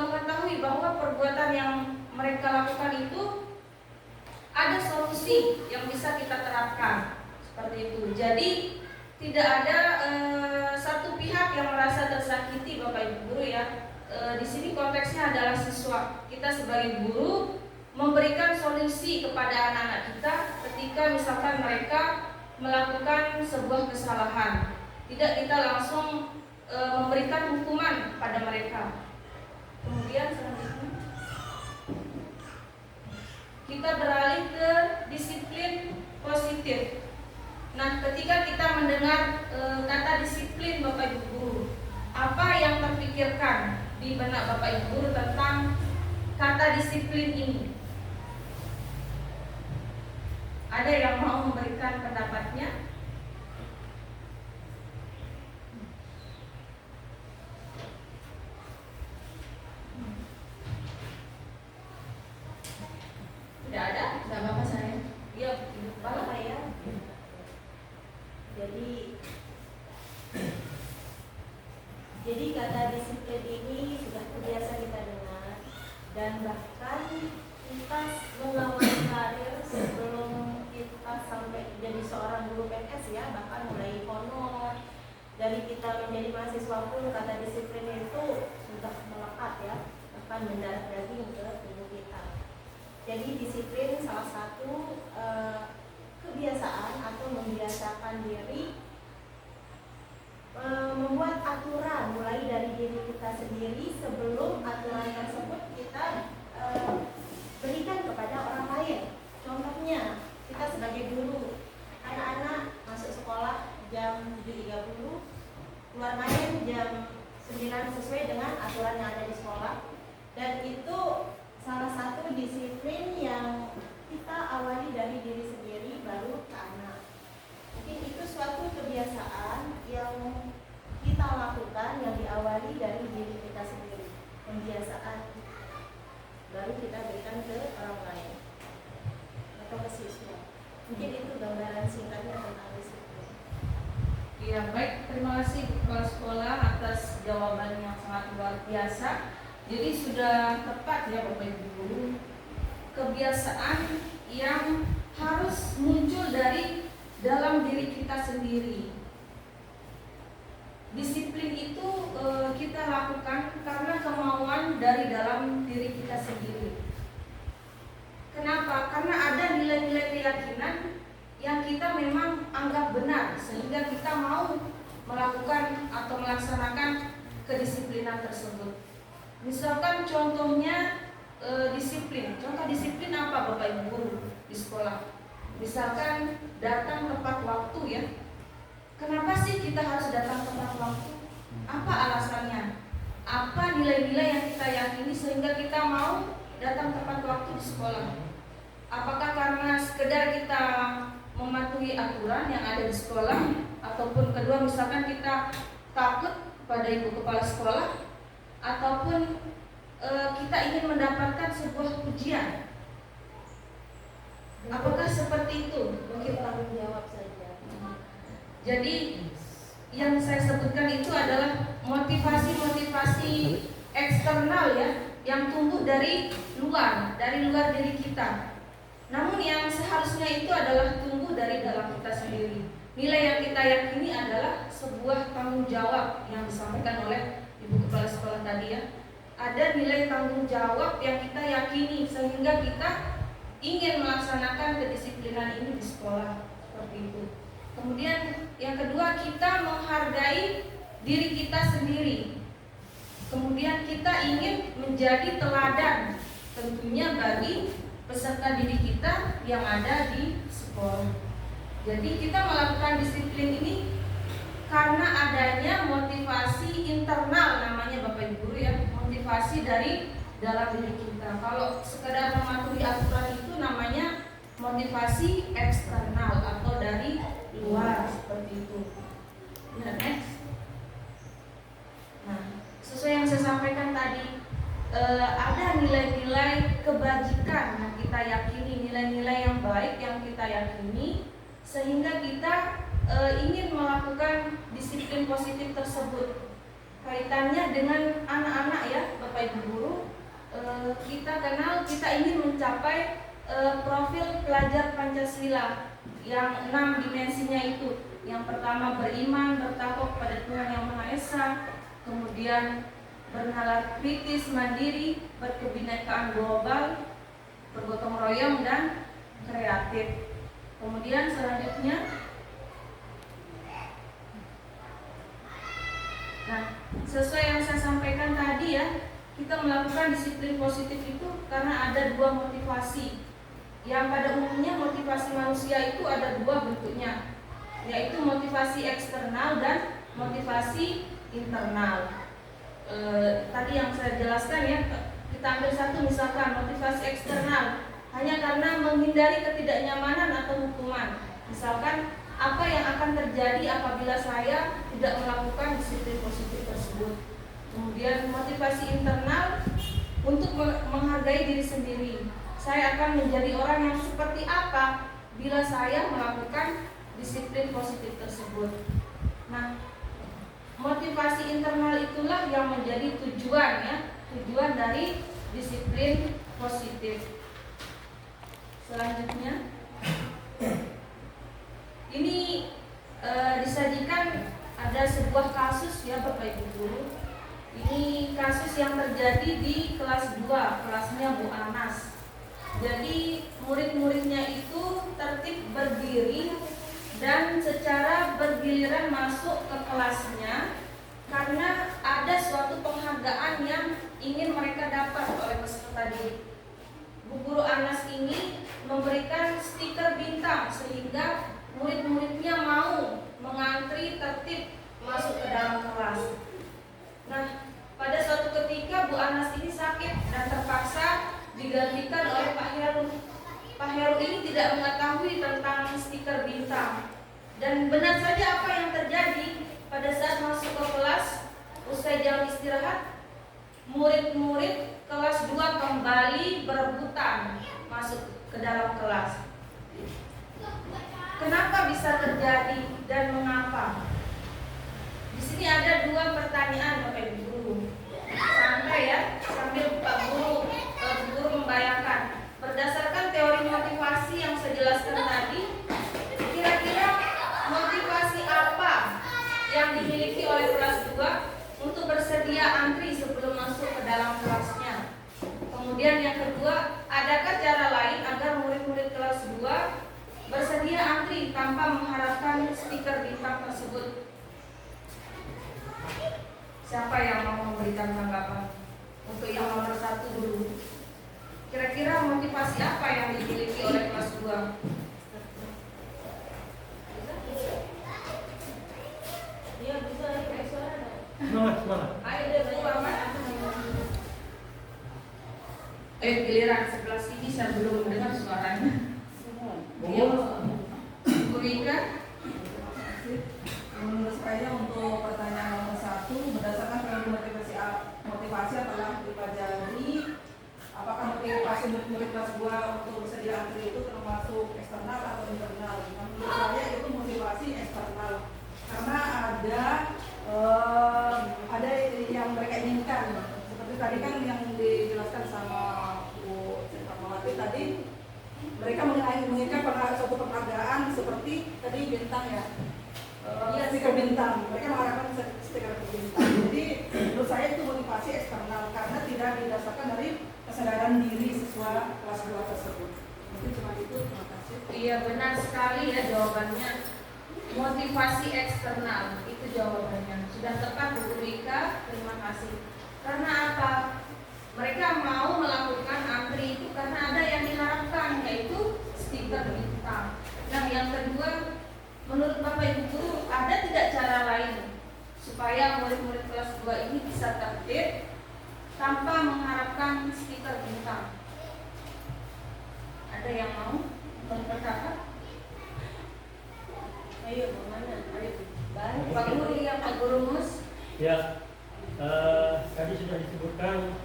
mengetahui bahwa perbuatan yang mereka lakukan itu ada solusi yang bisa kita terapkan seperti itu. Jadi tidak ada satu pihak yang merasa tersakiti Bapak Ibu guru ya. Di sini konteksnya adalah siswa. Kita sebagai guru memberikan solusi kepada anak-anak kita ketika misalkan mereka melakukan sebuah kesalahan. Tidak kita langsung memberikan hukuman pada mereka. Kemudian selanjutnya kita beralih ke disiplin positif. Nah, ketika kita mendengar kata disiplin Bapak Ibu guru, apa yang terpikirkan di benak Bapak Ibu guru tentang kata disiplin ini? Ada yang mau memberikan pendapatnya? Tidak ada? Tidak apa-apa saya. Iya, Apa ya? Jadi kata disiplin ini sudah terbiasa kita dengar, dan bahkan kita mengawali karir sebelum kita sampai jadi seorang guru PNS ya, bahkan mulai honor, dari kita menjadi mahasiswa pun kata disiplin itu sudah melekat ya, bahkan mendarah daging ke tubuh kita. Jadi disiplin salah satu kebiasaan atau membiasakan diri membuat aturan mulai dari diri kita sendiri sebelum aturan tersebut kita berikan kepada orang lain. Contohnya kita sebagai guru, anak-anak masuk sekolah jam 7.30, keluar main jam 9 sesuai dengan aturan yang ada di sekolah, dan itu salah satu disiplin yang kita awali dari diri sendiri baru ke anak. Mungkin itu suatu kebiasaan yang kita lakukan yang diawali dari diri kita sendiri, pembiasaan, baru kita berikan ke orang lain atau ke siswa. Mungkin itu gambaran singkatnya tentang disiplin. Iya, baik. Terima kasih Kepala Sekolah atas jawaban yang sangat luar biasa. Jadi sudah tepat ya Bapak Ibu guru, kebiasaan yang harus muncul dari dalam diri kita sendiri. Disiplin itu kita lakukan karena kemauan dari dalam diri kita sendiri. Kenapa? Karena ada nilai-nilai keyakinan yang kita memang anggap benar, sehingga kita mau melakukan atau melaksanakan kedisiplinan tersebut. Misalkan contohnya disiplin. Contoh disiplin apa Bapak Ibu guru di sekolah? Misalkan datang tepat waktu ya. Kenapa sih kita harus datang tepat waktu? Apa alasannya? Apa nilai-nilai yang kita yakini sehingga kita mau datang tepat waktu di sekolah? Apakah karena sekedar kita mematuhi aturan yang ada di sekolah, ataupun kedua misalkan kita takut pada ibu kepala sekolah, ataupun kita ingin mendapatkan sebuah pujian? Apakah seperti itu? Mungkin tanggung jawab saja. Jadi yang saya sebutkan itu adalah motivasi-motivasi eksternal ya, yang tumbuh dari luar diri kita. Namun yang seharusnya itu adalah tumbuh dari dalam kita sendiri. Nilai yang kita yakini adalah sebuah tanggung jawab yang disampaikan oleh Ibu Kepala Sekolah tadi ya. Ada nilai tanggung jawab yang kita yakini sehingga kita ingin melaksanakan kedisiplinan ini di sekolah, seperti itu. Kemudian yang kedua, kita menghargai diri kita sendiri. Kemudian kita ingin menjadi teladan tentunya bagi peserta didik kita yang ada di sekolah. Jadi kita melakukan disiplin ini karena adanya motivasi internal, namanya Bapak Ibu guru ya, motivasi dari dalam diri kita. Kalau sekedar mematuhi aturan itu namanya motivasi eksternal atau dari luar, seperti itu. Ya, next. Nah, sesuai yang saya sampaikan tadi, ada nilai-nilai kebajikan yang kita yakini, nilai-nilai yang baik yang kita yakini, sehingga kita ingin melakukan disiplin positif tersebut. Kaitannya dengan anak-anak ya, Bapak Ibu guru, kita kenal, kita ingin mencapai profil pelajar Pancasila yang 6 dimensinya itu. Yang pertama beriman, bertakwa kepada Tuhan Yang Maha Esa, kemudian bernalar kritis, mandiri, berkebinekaan global, bergotong royong dan kreatif. Kemudian selanjutnya, nah sesuai yang saya sampaikan tadi ya, kita melakukan disiplin positif itu karena ada dua motivasi. Yang pada umumnya motivasi manusia itu ada dua bentuknya, yaitu motivasi eksternal dan motivasi internal. Tadi yang saya jelaskan ya, kita ambil satu misalkan motivasi eksternal hanya karena menghindari ketidaknyamanan atau hukuman. Misalkan apa yang akan terjadi apabila saya tidak melakukan disiplin positif tersebut. Kemudian motivasi internal untuk menghargai diri sendiri. Saya akan menjadi orang yang seperti apa bila saya melakukan disiplin positif tersebut. Nah, motivasi internal itulah yang menjadi tujuan ya, tujuan dari disiplin positif. Selanjutnya, ini disajikan ada sebuah kasus ya Bapak Ibu Guru. Ini kasus yang terjadi di kelas 2, kelasnya Bu Anas. Jadi murid-muridnya itu tertib berdiri dan secara bergiliran masuk ke kelasnya karena ada suatu penghargaan yang ingin mereka dapat oleh peserta didik. Bu Guru Anas ini memberikan stiker bintang sehingga murid-muridnya mau mengantri tertib masuk ke dalam kelas. Nah, pada suatu ketika Bu Anas ini sakit dan terpaksa digantikan oleh Pak Heru. Pak Heru ini tidak mengetahui tentang stiker bintang. Dan benar saja apa yang terjadi pada saat masuk ke kelas, usai jam istirahat, murid-murid kelas 2 kembali berebutan masuk ke dalam kelas. Kenapa bisa terjadi dan mengapa? Di sini ada dua pertanyaan Bapak Ibu Guru. Santai ya, sambil Pak Guru membayangkan. Berdasarkan teori motivasi yang saya jelaskan tadi, kira-kira motivasi apa yang dimiliki oleh kelas 2 untuk bersedia antri sebelum masuk ke dalam kelasnya? Kemudian yang kedua, adakah cara lain agar murid-murid kelas 2 bersedia antri tanpa mengharapkan stiker bintang tersebut? Siapa yang mau memberikan tanggapan? Untuk yang nomor 1 dulu. Kira-kira motivasi apa yang dimiliki oleh kelas 2? Iya, bisa kayak suara. Semangat. Ayo deh, Ayo giliran sebelah sini, saya belum mendengar suaranya. Iya, Bu Rika. Menurut saya untuk pertanyaan nomor 1, berdasarkan teori motivasi yang telah dipelajari, apakah motivasi murid kelas 2 untuk bersedia antri itu termasuk eksternal atau internal? Nah, menurut saya itu motivasi eksternal karena ada yang mereka inginkan. Seperti tadi kan yang dijelaskan sama Bu Fatmawati tadi, mereka menginginkan suatu penghargaan seperti tadi bintang ya. Stiker bintang, mereka mengharapkan stiker bintang. Jadi menurut saya itu motivasi eksternal karena tidak didasarkan dari kesadaran diri siswa kelas 2 tersebut. Mungkin cuma itu, terima kasih. Iya, benar sekali ya jawabannya. Motivasi eksternal itu jawabannya. Sudah tepat Bu Rika, terima kasih. Karena apa? Mereka mau melakukan antri itu karena ada yang diharapkan, yaitu stiker bintang. Nah, yang kedua, menurut Bapak Ibu Guru, ada tidak cara lain supaya murid-murid kelas 2 ini bisa tertib tanpa mengharapkan stiker bintang? Ada yang mau berkata? Ayo, bagaimana? Ayo, Pak Guru ya, Pak Guru Mus. Ya, tadi sudah disebutkan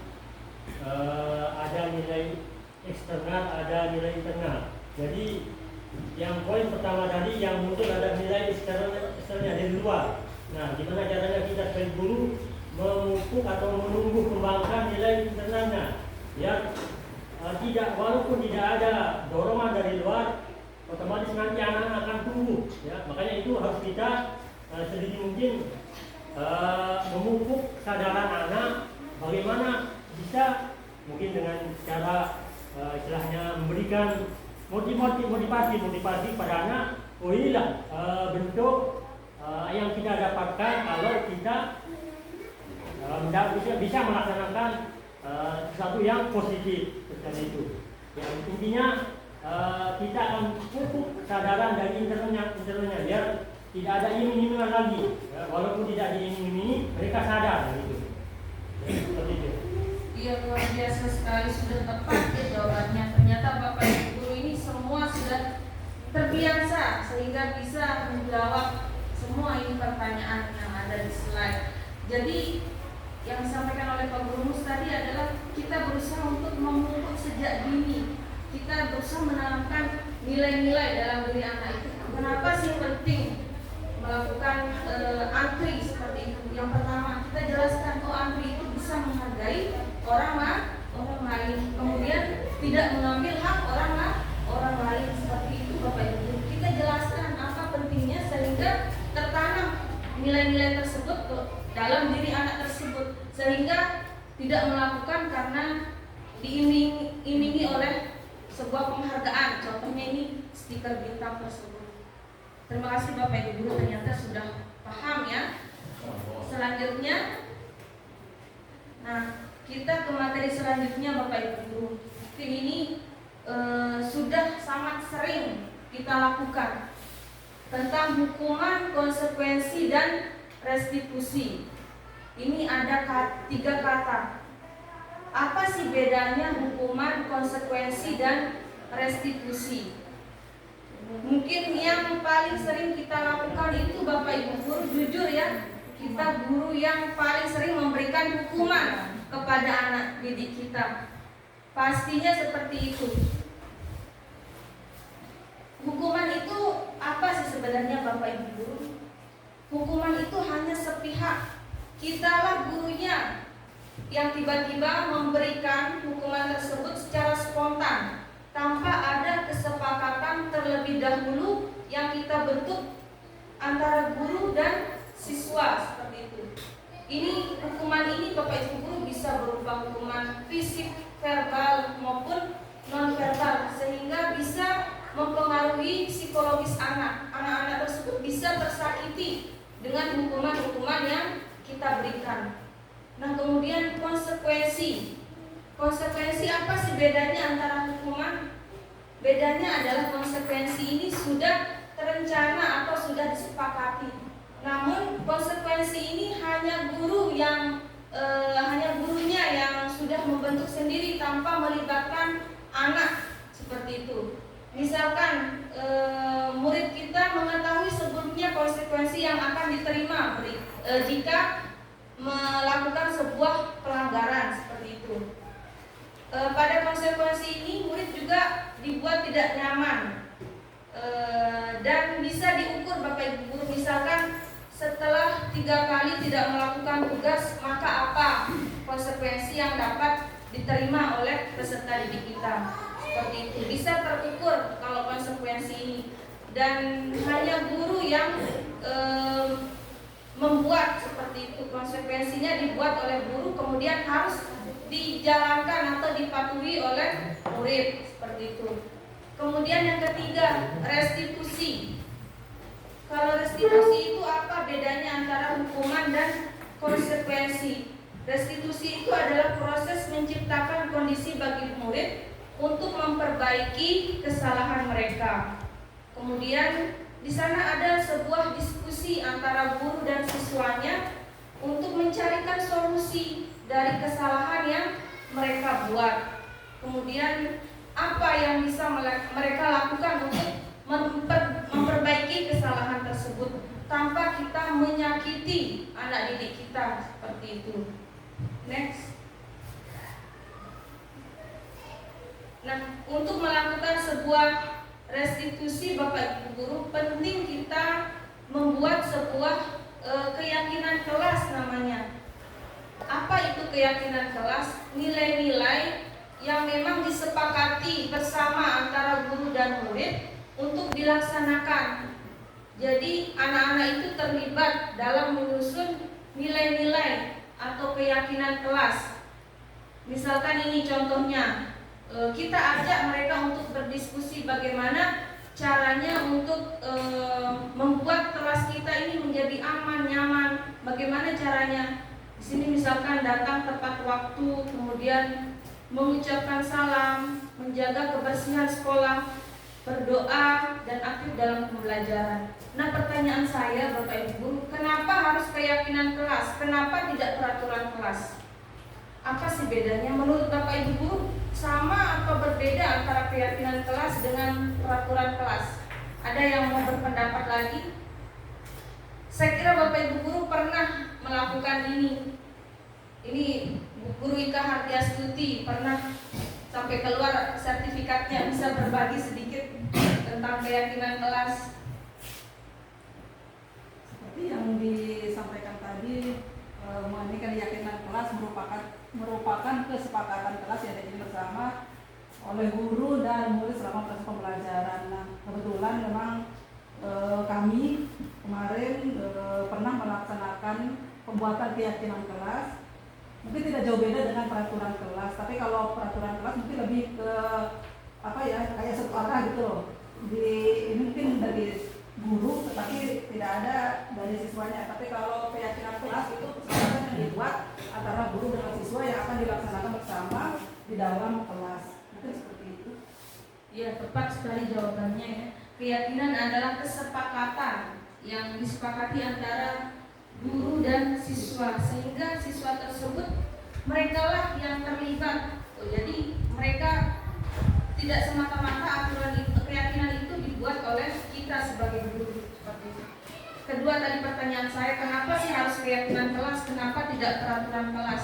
ada nilai eksternal, ada nilai internal. Jadi yang poin pertama tadi yang muncul ada nilai eksternal dari luar. Nah, gimana caranya kita sebagai guru memupuk atau menumbuh kembangkan nilai internalnya? Ya, walaupun tidak ada dorongan dari luar, otomatis nanti anak-anak akan tumbuh. Ya, makanya itu harus kita sedikit mungkin memupuk kesadaran anak bagaimana bisa mungkin dengan cara istilahnya memberikan motivasi pada anak. Oh inilah bentuk yang kita dapatkan kalau kita bisa melaksanakan sesuatu yang positif seperti itu. Yang intinya kita akan pupuk kesadaran dari internalnya biar tidak ada iming-imingan lagi. Ya, walaupun tidak diiming-imingi, mereka sadar gitu. Ya, seperti itu. Iya, luar biasa sekali, sudah tepat ya jawabannya. Ternyata Bapak Ibu guru ini semua sudah terbiasa sehingga bisa menjawab semua ini pertanyaan yang ada di slide. Jadi yang disampaikan oleh Pak Gurumus tadi adalah kita berusaha untuk memupuk sejak dini. Kita berusaha menanamkan nilai-nilai dalam diri anak itu. Kenapa sih penting melakukan antri seperti itu? Yang pertama, kita jelaskan antri itu bisa menghargai orang lain, kemudian tidak mengambil hak orang lain seperti itu Bapak Ibu. Kita jelaskan apa pentingnya sehingga tertanam nilai-nilai tersebut dalam diri anak tersebut, sehingga tidak melakukan karena diiming-imingi oleh sebuah penghargaan. Contohnya ini stiker bintang tersebut. Terima kasih Bapak Ibu guru, ternyata sudah paham ya. Selanjutnya, nah kita ke materi selanjutnya Bapak Ibu guru. Mungkin ini sudah sangat sering kita lakukan tentang hukuman, konsekuensi dan restitusi. Ini ada 3 kata. Apa sih bedanya hukuman, konsekuensi dan restitusi? Mungkin yang paling sering kita lakukan itu Bapak Ibu guru, jujur ya, kita guru yang paling sering memberikan hukuman kepada anak didik kita. Pastinya seperti itu. Hukuman itu apa sih sebenarnya Bapak Ibu guru? Hukuman itu hanya sepihak. Kitalah gurunya yang tiba-tiba memberikan hukuman tersebut secara spontan tanpa ada kesepakatan terlebih dahulu yang kita bentuk antara guru dan siswa seperti itu. Ini hukuman ini Bapak Ibu guru bisa berupa hukuman fisik, verbal maupun non-verbal, sehingga bisa mempengaruhi psikologis anak-anak tersebut bisa tersakiti dengan hukuman-hukuman yang kita berikan. Nah, kemudian konsekuensi apa sih bedanya antara hukuman? Bedanya adalah konsekuensi ini sudah terencana atau sudah disepakati. Namun konsekuensi ini hanya gurunya yang sudah membentuk sendiri tanpa melibatkan anak seperti itu. Misalkan murid kita mengetahui sebelumnya konsekuensi yang akan diterima jika melakukan sebuah pelanggaran seperti itu. Pada konsekuensi ini murid juga dibuat tidak nyaman dan bisa diukur Bapak Ibu guru. Misalkan setelah 3 kali tidak melakukan tugas, maka apa konsekuensi yang dapat diterima oleh peserta didik kita. Seperti itu, bisa terukur kalau konsekuensi ini. Dan hanya guru yang membuat seperti itu, konsekuensinya dibuat oleh guru, kemudian harus dijalankan atau dipatuhi oleh murid seperti itu. Kemudian yang ketiga, restitusi. Kalau restitusi itu apa bedanya antara hukuman dan konsekuensi? Restitusi itu adalah proses menciptakan kondisi bagi murid untuk memperbaiki kesalahan mereka. Kemudian di sana ada sebuah diskusi antara guru dan siswanya untuk mencarikan solusi dari kesalahan yang mereka buat. Kemudian apa yang bisa mereka lakukan untuk memperbaiki kesalahan tersebut tanpa kita menyakiti anak didik kita seperti itu. Next. Nah, untuk melakukan sebuah restitusi Bapak Ibu guru, penting kita membuat sebuah keyakinan kelas namanya. Apa itu keyakinan kelas? Nilai-nilai yang memang disepakati bersama antara guru dan murid untuk dilaksanakan. Jadi anak-anak itu terlibat dalam menyusun nilai-nilai atau keyakinan kelas. Misalkan ini contohnya, kita ajak mereka untuk berdiskusi bagaimana caranya untuk membuat kelas kita ini menjadi aman, nyaman. Bagaimana caranya? Di sini misalkan datang tepat waktu, kemudian mengucapkan salam, menjaga kebersihan sekolah, berdoa, dan aktif dalam pembelajaran. Nah, pertanyaan saya Bapak Ibu Guru, kenapa harus keyakinan kelas? Kenapa tidak peraturan kelas? Apa sih bedanya? Menurut Bapak Ibu Guru, sama atau berbeda antara keyakinan kelas dengan peraturan kelas? Ada yang mau berpendapat lagi? Saya kira Bapak Ibu Guru pernah melakukan ini. Ini Bu Guru Ika Hartiastuti pernah sampai keluar sertifikatnya, bisa berbagi sedikit tentang keyakinan kelas. Seperti yang disampaikan tadi, mengenai keyakinan kelas merupakan kesepakatan kelas yang dijalankan bersama oleh guru dan murid selama proses pembelajaran. Nah, kebetulan memang kami kemarin pernah melaksanakan pembuatan keyakinan kelas. Mungkin tidak jauh beda dengan peraturan kelas, tapi kalau peraturan kelas mungkin lebih ke kayak satu arah gitu loh. Ini mungkin dari guru, tetapi tidak ada dari siswanya. Tapi kalau keyakinan kelas itu kesepakatan yang dibuat antara guru dengan siswa yang akan dilaksanakan bersama di dalam kelas. Mungkin seperti itu. Ya, tepat sekali jawabannya ya. Keyakinan adalah kesepakatan yang disepakati antara guru dan siswa, sehingga siswa tersebut mereka lah yang terlibat. Jadi mereka tidak semata-mata aturan itu, keyakinan itu dibuat oleh kita sebagai guru. Seperti itu. Kedua tadi pertanyaan saya, kenapa sih harus keyakinan kelas? Kenapa tidak peraturan kelas?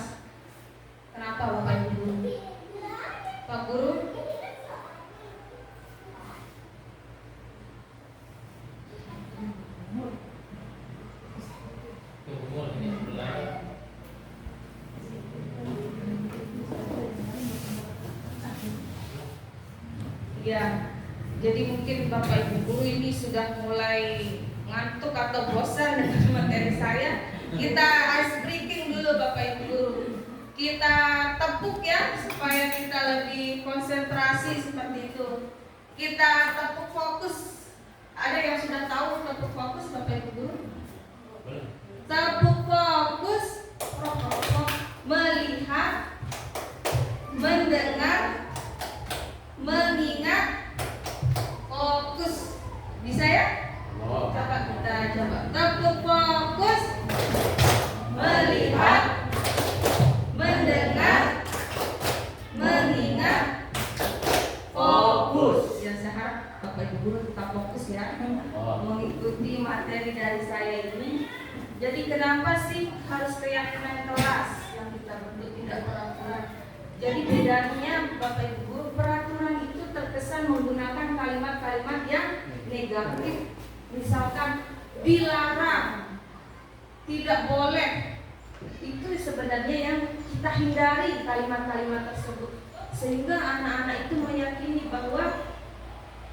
Kenapa Bapak Ibu Guru? Pak Guru? Ya, jadi mungkin Bapak Ibu Guru ini sudah mulai ngantuk atau bosan dengan materi saya. Kita ice breaking dulu Bapak Ibu Guru. Kita tepuk ya supaya kita lebih konsentrasi seperti itu. Kita tepuk fokus. Ada yang sudah tahu tepuk fokus Bapak Ibu Guru? Tepuk fokus, melihat, mendengar, mengingat, fokus. Bisa ya? Coba kita coba. Tepuk fokus, melihat, mendengar, mengingat, fokus. Ya, saya harap Bapak Ibu Guru tetap fokus ya mengikuti materi dari saya ini. Jadi kenapa sih harus keyakinan kelas yang kita bentuk, tidak peraturan? Jadi bedanya Bapak Ibu Guru, peraturan itu terkesan menggunakan kalimat-kalimat yang negatif. Misalkan dilarang, tidak boleh. Itu sebenarnya yang kita hindari kalimat-kalimat tersebut. Sehingga anak-anak itu meyakini bahwa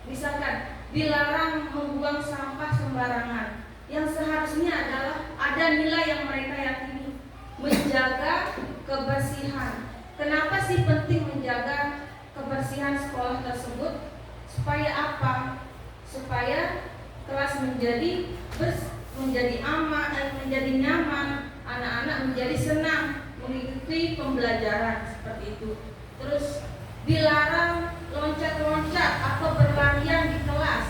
misalkan dilarang membuang sampah sembarangan, yang seharusnya adalah ada nilai yang mereka yakini, menjaga kebersihan. Kenapa sih penting menjaga kebersihan sekolah tersebut? Supaya apa? Supaya kelas menjadi aman, menjadi nyaman, anak-anak menjadi senang mengikuti pembelajaran seperti itu. Terus dilarang loncat-loncat atau berlarian di kelas,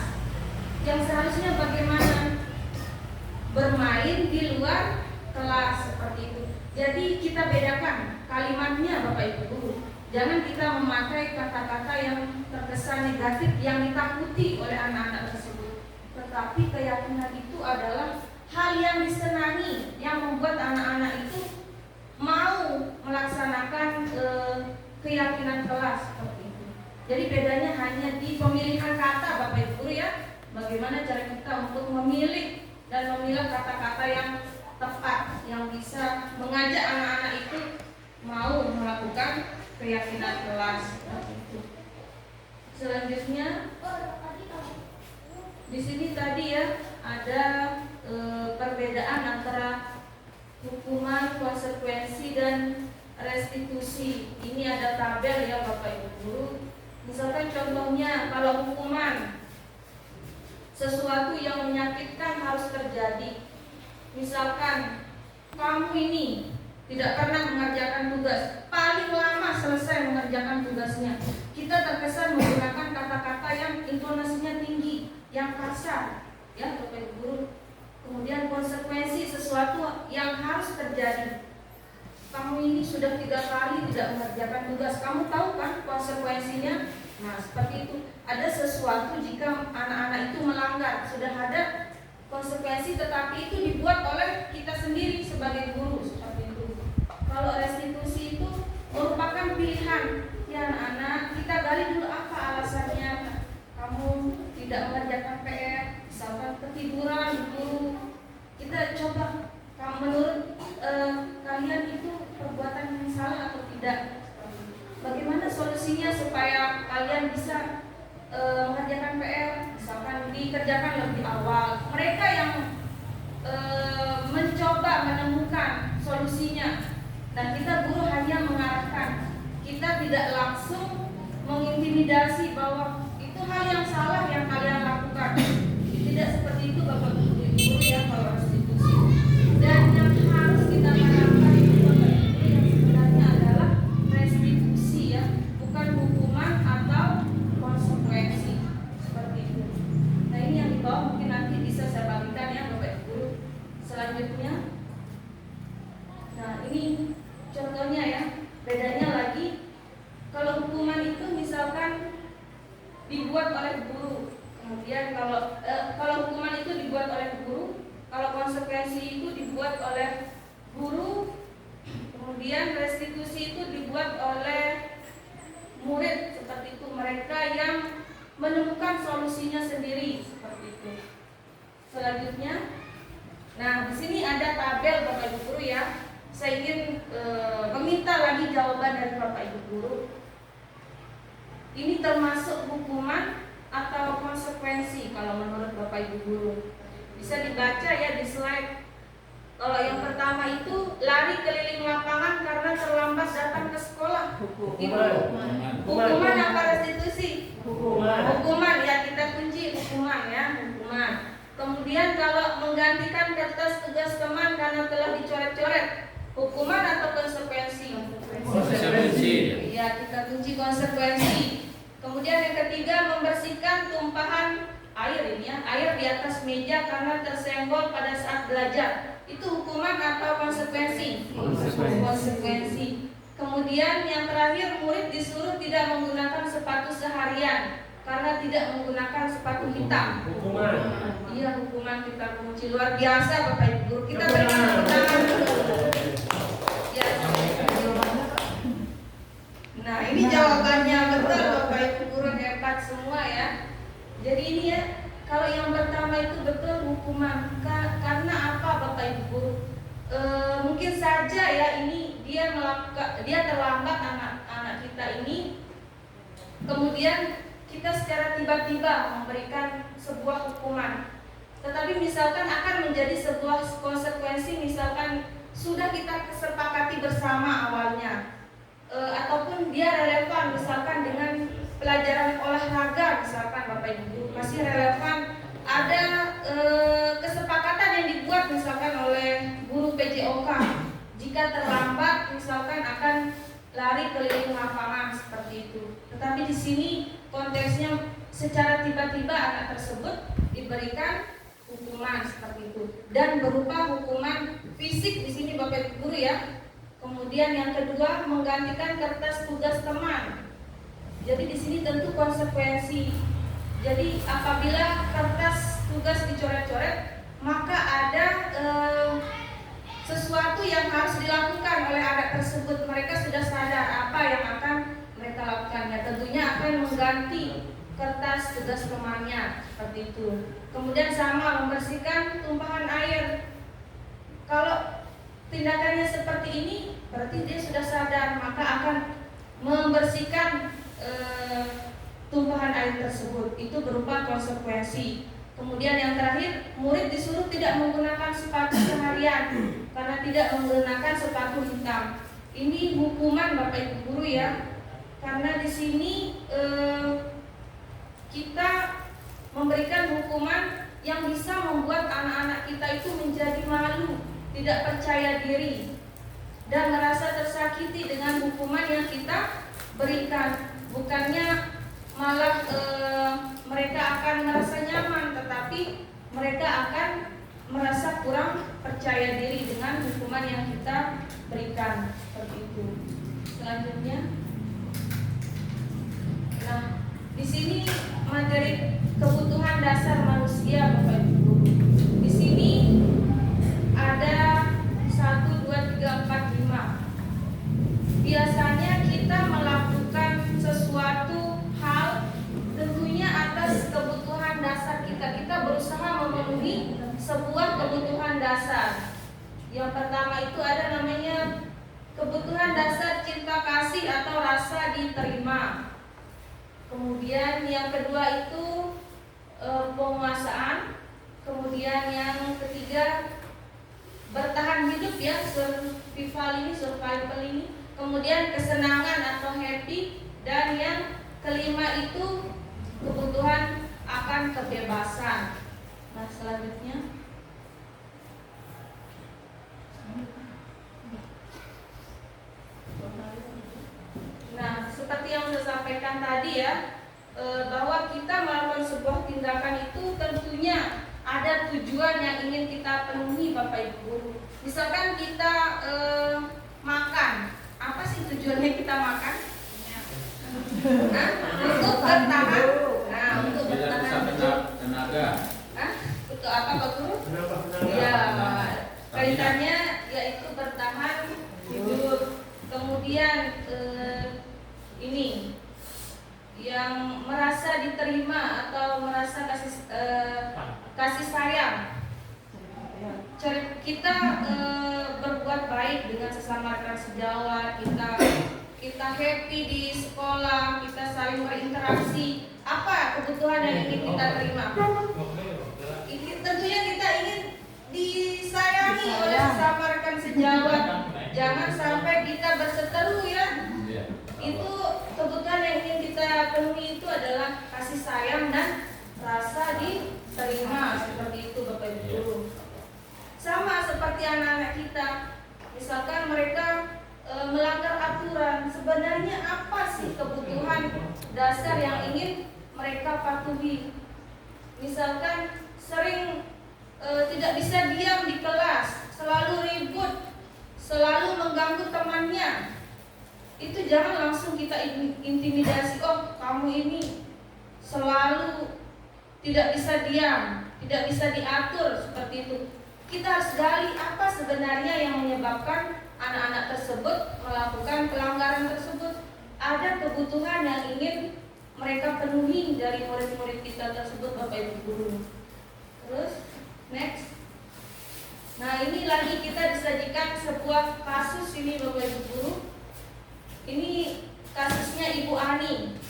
yang seharusnya bagaimana? Bermain di luar kelas seperti itu. Jadi kita bedakan kalimatnya Bapak Ibu Guru. Jangan kita memakai kata-kata yang terkesan negatif yang ditakuti oleh anak-anak tersebut. Tetapi keyakinan itu adalah hal yang disenangi, yang membuat anak-anak itu mau melaksanakan keyakinan kelas seperti itu. Jadi bedanya hanya di pemilihan kata Bapak Ibu Guru ya. Bagaimana cara kita untuk memilih dan memilah kata-kata yang tepat, yang bisa mengajak anak-anak itu mau melakukan keyakinan kelas. Selanjutnya Di sini tadi ya ada perbedaan antara hukuman, konsekuensi dan restitusi. Ini ada tabel ya Bapak Ibu Guru. Misalkan contohnya kalau hukuman, sesuatu yang menyakitkan harus terjadi. Misalkan kamu ini tidak pernah mengerjakan tugas, paling lama selesai mengerjakan tugasnya. Kita terkesan menggunakan kata-kata yang intonasinya tinggi, yang kasar, ya Bapak Ibu Guru. Kemudian konsekuensi sesuatu yang harus terjadi. Kamu ini sudah 3 kali tidak mengerjakan tugas, kamu tahu kan konsekuensinya? Nah seperti itu. Ada sesuatu jika anak-anak itu melanggar, sudah ada konsekuensi, tetapi itu dibuat oleh kita sendiri sebagai guru, seperti itu. Kalau restitusi itu merupakan pilihan. Ya anak-anak, kita gali dulu apa alasannya kamu tidak mengerjakan PR, misalkan ketiduran guru. Kita coba menurut kalian itu perbuatan yang salah atau tidak. Bagaimana solusinya supaya kalian bisa mengerjakan PR, misalkan dikerjakan lebih awal. Mereka yang mencoba menemukan solusinya. Dan kita guru hanya mengarahkan. Kita tidak langsung mengintimidasi bahwa itu hal yang salah yang kalian lakukan. Tidak seperti itu Bapak Guru ya kalau restitusi. Dan yang harus kita harapkan itu Bapak Ibu yang sebenarnya adalah restitusi ya, bukan hukuman atau konsekuensi seperti itu. Nah ini yang di bawah mungkin nanti bisa saya bagikan ya Bapak Ibu. Selanjutnya, nah ini contohnya ya, bedanya lagi kalau hukuman itu misalkan dibuat oleh guru, kemudian kalau hukuman itu dibuat oleh guru, kalau konsekuensi itu dibuat oleh guru, kemudian restitusi itu dibuat oleh murid, seperti itu, mereka yang menemukan solusinya sendiri, seperti itu. Selanjutnya, nah di sini ada tabel Bapak Ibu Guru ya. Saya ingin meminta lagi jawaban dari Bapak Ibu Guru. Ini termasuk hukuman atau konsekuensi kalau menurut Bapak Ibu Guru? Bisa dibaca ya di slide. Kalau yang pertama itu lari keliling lapangan karena terlambat datang ke sekolah. Hukuman apa restitusi? Hukuman ya, kita kunci hukuman ya, hukuman. Kemudian kalau menggantikan kertas tugas teman karena telah dicoret-coret, hukuman atau konsekuensi? Konsekuensi. Ya, kita kunci konsekuensi. Kemudian yang ketiga, membersihkan tumpahan air ini ya, air di atas meja karena tersenggol pada saat belajar. Itu hukuman atau konsekuensi? Konsekuensi. Kemudian yang terakhir, murid disuruh tidak menggunakan sepatu seharian karena tidak menggunakan sepatu hitam. Hukuman. Iya, hukuman kita kunci. Luar biasa Bapak Ibu Guru. Kita berikan tepuk tangan dulu. Ya. Nah, ini jawabannya betul Bapak Ibu Guru, hebat semua ya. Jadi ini ya, kalau yang pertama itu betul hukuman. Karena apa Bapak Ibu Guru? Mungkin saja ya ini dia terlambat anak kita ini. Kemudian kita secara tiba-tiba memberikan sebuah hukuman. Tetapi misalkan akan menjadi sebuah konsekuensi, misalkan sudah kita kesepakati bersama awalnya, ataupun dia relevan misalkan dengan pelajaran olahraga, misalkan Bapak Ibu masih relevan, ada kesepakatan yang dibuat misalkan oleh guru PJOK, jika terlambat misalkan akan lari keliling lapangan seperti itu. Tetapi di sini konteksnya secara tiba-tiba anak tersebut diberikan hukuman seperti itu dan berupa hukuman fisik di sini Bapak Ibu Guru ya. Kemudian yang kedua, menggantikan kertas tugas teman. Jadi di sini tentu konsekuensi. Jadi apabila kertas tugas dicoret-coret, maka ada sesuatu yang harus dilakukan oleh anak tersebut. Mereka sudah sadar apa yang akan mereka lakukan. Ya tentunya akan mengganti kertas tugas temannya seperti itu. Kemudian sama membersihkan tumpahan air. Kalau tindakannya seperti ini, berarti dia sudah sadar, maka akan membersihkan tumpahan air tersebut. Itu berupa konsekuensi. Kemudian yang terakhir, murid disuruh tidak menggunakan sepatu seharian karena tidak menggunakan sepatu hitam. Ini hukuman Bapak Ibu guru ya, karena di sini kita memberikan hukuman yang bisa membuat anak-anak kita itu menjadi malu, tidak percaya diri, dan merasa tersakiti dengan hukuman yang kita berikan. Bukannya malah mereka akan merasa nyaman, tetapi mereka akan merasa kurang percaya diri dengan hukuman yang kita berikan. Seperti itu. Selanjutnya, nah di sini materi kebutuhan dasar manusia Bapak Ibu guru. Di sini ada 1, 2, 3, 4, 5. Biasanya kita melakukan sesuatu hal tentunya atas kebutuhan dasar kita. Kita berusaha memenuhi sebuah kebutuhan dasar. Yang pertama itu ada namanya kebutuhan dasar cinta kasih atau rasa diterima. Kemudian yang kedua itu penguasaan. Kemudian yang ketiga bertahan hidup ya, survival ini. Kemudian kesenangan atau happy. Dan yang kelima itu kebutuhan akan kebebasan. Nah selanjutnya, nah seperti yang saya sampaikan tadi ya, bahwa kita melakukan sebuah tindakan itu tentunya ada tujuan yang ingin kita penuhi Bapak Ibu guru. Misalkan kita makan, apa sih tujuannya kita makan? Nah, untuk bertahan. Nah, untuk bertahan tenaga. Untuk apa Pak Guru? Tenaga. Ya, kaitannya yaitu bertahan hidup. Kemudian ini yang merasa diterima atau merasa kasih sayang. Kita berbuat baik dengan sesama rekan sejawat, kita happy di sekolah, kita saling berinteraksi. Apa kebutuhan yang ingin kita terima? Tentunya kita ingin disayangi oleh sesama rekan sejawat. Jangan sampai kita berseteru ya. Itu kebutuhan yang ingin kita penuhi itu adalah kasih sayang dan rasa diterima. Seperti itu Bapak Ibu guru. Sama seperti anak-anak kita. Misalkan mereka melanggar aturan, sebenarnya apa sih kebutuhan dasar yang ingin mereka patuhi? Misalkan sering tidak bisa diam di kelas, selalu ribut, selalu mengganggu temannya. Itu jangan langsung kita intimidasi, oh kamu ini selalu tidak bisa diam, tidak bisa diatur, seperti itu. Kita harus gali apa sebenarnya yang menyebabkan anak-anak tersebut melakukan pelanggaran tersebut. Ada kebutuhan yang ingin mereka penuhi dari murid-murid kita tersebut Bapak Ibu guru. Terus next. Nah ini lagi kita disajikan sebuah kasus ini Bapak Ibu guru. Ini kasusnya Ibu Ani.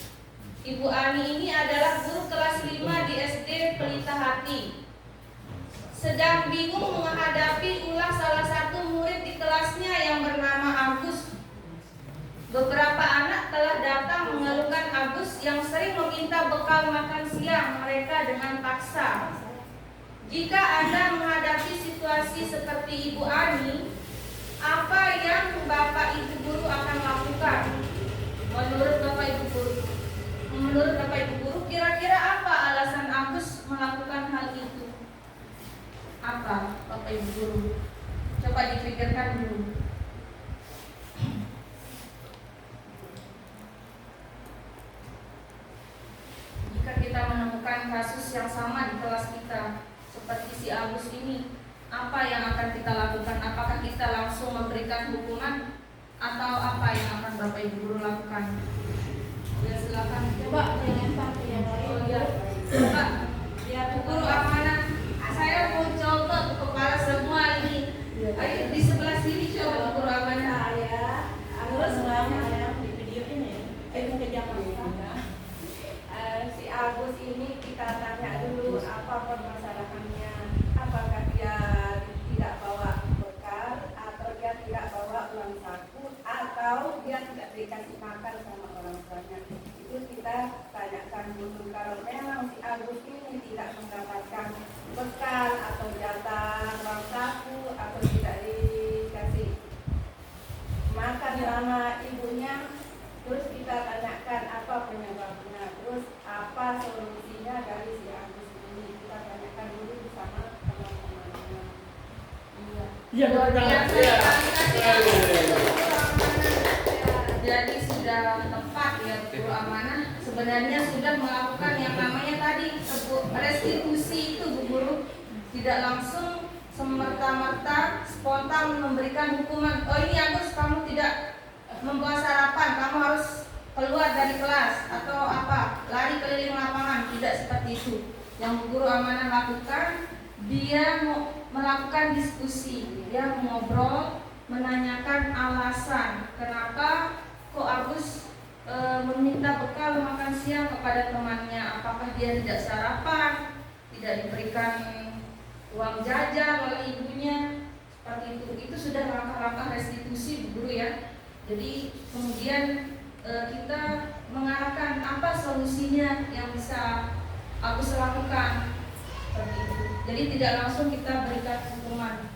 Ibu Ani ini adalah guru kelas 5 di SD Pelita Hati. Sedang bingung menghadapi ulah salah satu murid di kelasnya yang bernama Agus. Beberapa anak telah datang mengeluhkan Agus yang sering meminta bekal makan siang mereka dengan paksa. Jika Anda menghadapi situasi seperti Ibu Ani, apa yang Bapak Ibu guru akan lakukan? Menurut Bapak Ibu guru, kira-kira apa alasan Agus melakukan hal itu? Apa Bapak Ibu guru? Coba dipikirkan dulu. Jika kita menemukan kasus yang sama di kelas kita, seperti si Agus ini, apa yang akan kita lakukan? Apakah kita langsung memberikan hukuman atau apa yang akan Bapak Ibu guru lakukan? Ya silakan. Coba dilempar ke yang lain. Oh iya. Coba. Ya guru amanah. Saya mau coba ke kepala semua ini. Ayo di sebelah sini coba guru amanah. Ya, aku senang yang di video ini. Ke Jakarta. Si Agus ini kita tanya dulu apa permasalahannya. Apakah dia tidak bawa bekal, atau dia tidak bawa uang saku, atau dia tidak dikasih makan sama orang tuanya. Itu kita tanyakan dulu. Kalau memang si Agus ini tidak mendapatkan bekal atau jatah uang saku, atau tidak dikasih makan sama ibunya, terus kita tanyakan apa penyebabnya, terus apa solusinya dari si Agus ini. Kita tanyakan dulu bersama teman-temannya. Iya. Iya, Luar biasa iya. sekali tadi ya, Guru Amanah. Jadi sudah tepat ya Guru Amanah. Sebenarnya sudah melakukan yang namanya tadi restitusi itu Bu Guru. Tidak langsung semerta-merta spontan memberikan hukuman. Oh ini Agus, kamu tidak membawa sarapan, kamu harus keluar dari kelas atau apa, lari keliling lapangan. Tidak seperti itu. Yang Bu Guru Amanah lakukan, dia mau melakukan diskusi, dia ngobrol, menanyakan alasan kenapa kok Agus meminta bekal makan siang kepada temannya. Apakah dia tidak sarapan, tidak diberikan uang jajan oleh ibunya, seperti itu. Itu sudah langkah-langkah restitusi Bu Guru ya. Jadi kemudian kita mengarahkan apa solusinya yang bisa Agus lakukan, seperti itu. Jadi tidak langsung kita berikan hukuman.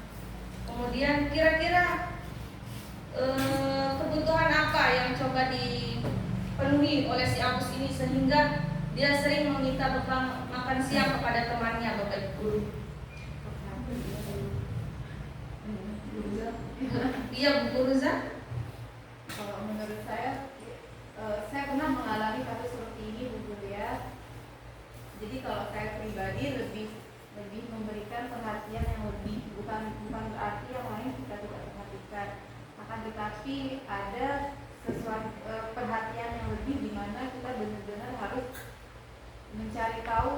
Kemudian kira-kira kebutuhan apa yang coba dipenuhi oleh si Agus ini sehingga dia sering meminta bekal makan siang kepada temannya, Bapak Ibu Guru? Iya Bu Guru Za? Kalau menurut saya pernah mengalami kasus seperti ini Bu Guru ya. Jadi kalau saya pribadi lebih memberikan perhatian yang lebih, bukan berarti yang lain kita tidak perhatikan. Akan tetapi ada sesuatu perhatian yang lebih di mana kita benar-benar harus mencari tahu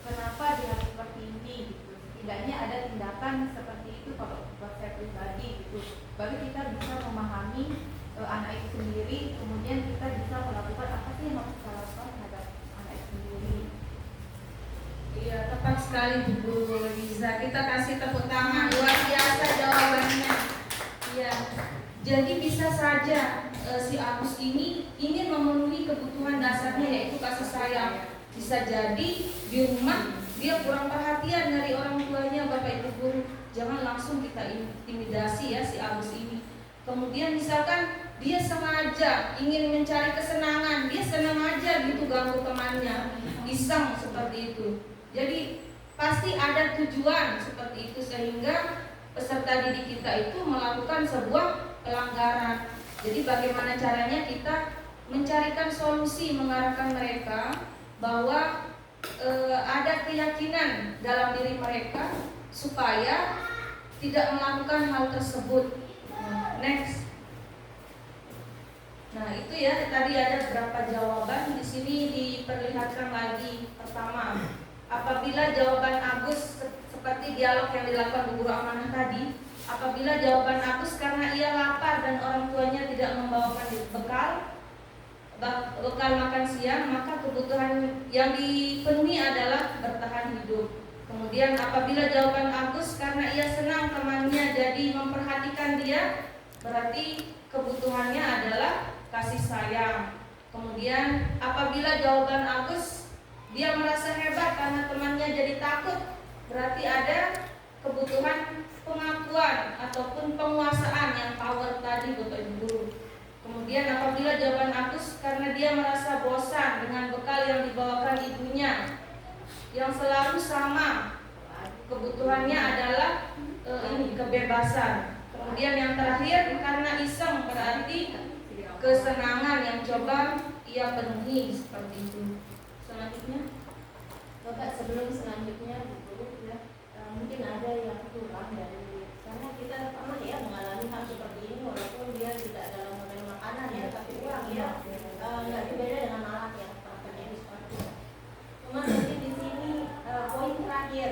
kenapa dia harus seperti ini gitu. Setidaknya ada tindakan seperti itu kalau buat saya pribadi gitu. Baru kita bisa memahami anak itu sendiri, kemudian kita bisa melakukan apa sih yang harus kita lakukan terhadap anak itu sendiri. Iya, tepat sekali Bu Guru Liza. Kita kasih tepuk tangan, luar biasa jawabannya. Iya. Jadi bisa saja si Agus ini ingin memenuhi kebutuhan dasarnya yaitu kasih sayang. Bisa jadi di rumah dia kurang perhatian dari orang tuanya, Bapak Ibu Guru. Jangan langsung kita intimidasi ya si Agus ini. Kemudian misalkan dia sengaja ingin mencari kesenangan, dia senang aja gitu ganggu temannya, iseng seperti itu. Jadi pasti ada tujuan seperti itu sehingga peserta didik kita itu melakukan sebuah pelanggaran. Jadi bagaimana caranya kita mencarikan solusi, mengarahkan mereka bahwa ada keyakinan dalam diri mereka supaya tidak melakukan hal tersebut. Next. Nah itu ya tadi ada beberapa jawaban di sini diperlihatkan lagi. Pertama, apabila jawaban Agus seperti dialog yang dilakukan Bu Guru Amanah tadi, apabila jawaban Agus karena ia lapar dan orang tuanya tidak membawakan bekal makan siang, maka kebutuhan yang dipenuhi adalah bertahan hidup. Kemudian apabila jawaban Agus karena ia senang temannya jadi memperhatikan dia, berarti kebutuhannya adalah kasih sayang. Kemudian apabila jawaban Agus dia merasa hebat karena temannya jadi takut, berarti ada kebutuhan pengakuan ataupun penguasaan yang power tadi Bapak Ibu Guru. Kemudian apabila jawaban Agus karena dia merasa bosan dengan bekal yang dibawakan ibunya yang selalu sama, kebutuhannya adalah kebebasan. Kemudian yang terakhir karena iseng, berarti kesenangan yang coba ia penuhi, seperti itu. Selanjutnya, Bapak, sebelum selanjutnya Bu Guru ya, mungkin ada yang kurang dari, karena kita pernah ya mengalami hal seperti ini walaupun dia tidak dalam model makanan ya, tapi uang ya, nggak berbeda dengan alat ya, prakteknya seperti itu. Cuma mungkin di sini poin terakhir,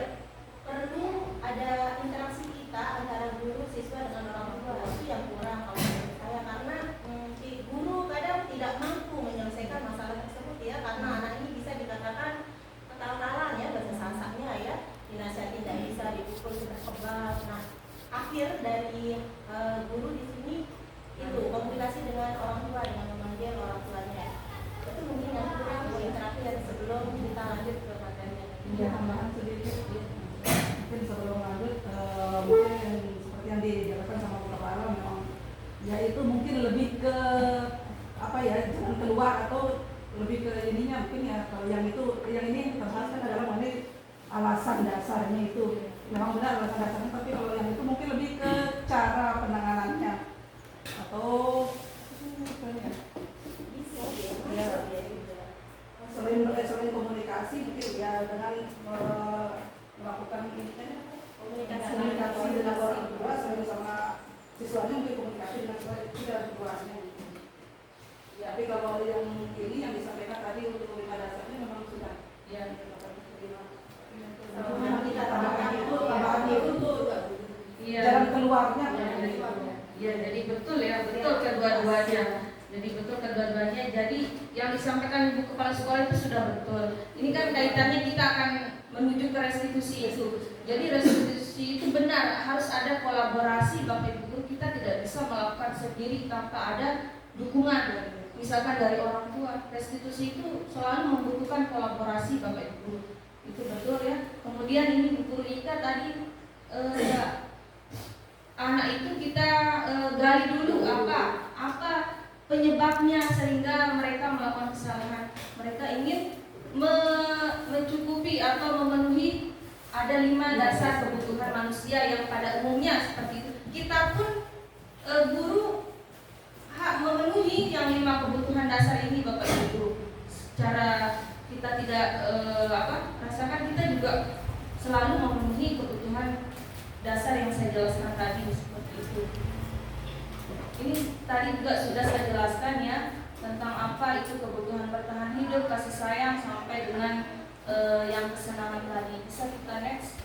perlu ada interaksi kita antara guru, siswa dengan orang tua. Itu yang kurang kalau menurut saya, karena si guru kadang tidak mampu menyelesaikan masalah tersebut ya, karena anak ini bisa dikatakan jangan keluar atau lebih ke ininya mungkin ya. Kalau yang ini terhasil adalah mana alasan dasarnya itu memang benar alasan dasarnya, tapi kalau yang itu mungkin lebih ke cara penanganannya atau selain komunikasi mungkin ya dengan melakukan komunikasi dengan orang tua sama siswanya, mungkin komunikasi dengan tuanya. Ya, tapi kalau yang ini yang disampaikan tadi untuk lima dasarnya memang sudah ya kita tambahkan itu jalan keluarnya. Ya, jadi betul kedua-duanya. Jadi yang disampaikan Ibu Kepala Sekolah itu sudah betul. Ini kan kaitannya kita akan menuju ke restitusi itu. Jadi restitusi itu benar harus ada kolaborasi Bapak Ibu Guru. Kita tidak bisa melakukan sendiri tanpa ada dukungan. Misalkan dari orang tua, restitusi itu selalu membutuhkan kolaborasi Bapak Ibu Guru. Itu betul ya. Kemudian ini Bu Guru Ika tadi anak itu kita gali dulu apa penyebabnya sehingga mereka melakukan kesalahan. Mereka ingin mencukupi atau memenuhi ada 5 dasar kebutuhan manusia yang pada umumnya seperti itu. Kita pun guru memenuhi yang 5 kebutuhan dasar ini Bapak Ibu Guru. Secara kita tidak rasakan kita juga selalu memenuhi kebutuhan dasar yang saya jelaskan tadi seperti itu. Ini tadi juga sudah saya jelaskan ya tentang apa itu kebutuhan bertahan hidup, kasih sayang sampai dengan yang kesenangan tadi. Bisa kita next?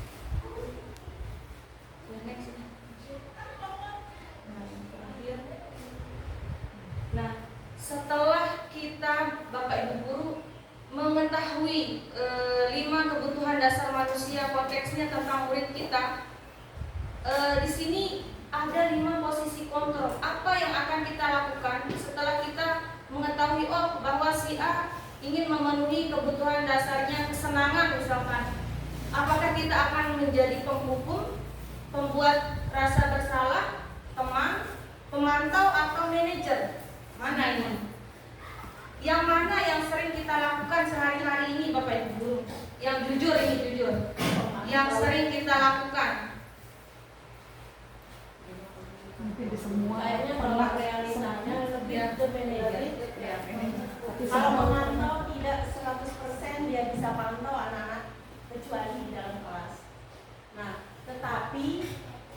Next. Nah, setelah kita Bapak Ibu Guru mengetahui 5 kebutuhan dasar manusia, konteksnya tentang murid kita, di sini ada 5 posisi kontrol. Apa yang akan kita lakukan setelah kita mengetahui bahwa si A ingin memenuhi kebutuhan dasarnya kesenangan misalkan? Apakah kita akan menjadi penghukum, pembuat rasa bersalah, teman, pemantau atau manajer? Mana ini? Yang mana yang sering kita lakukan sehari-hari ini Bapak Ibu Guru? Yang jujur ini jujur. Yang sering kita lakukan. Mungkin di semua Kayaknya kalau realitanya lebih ke manajer. Kalau memantau tidak 100% dia bisa pantau anak-anak kecuali di dalam kelas. Nah, tetapi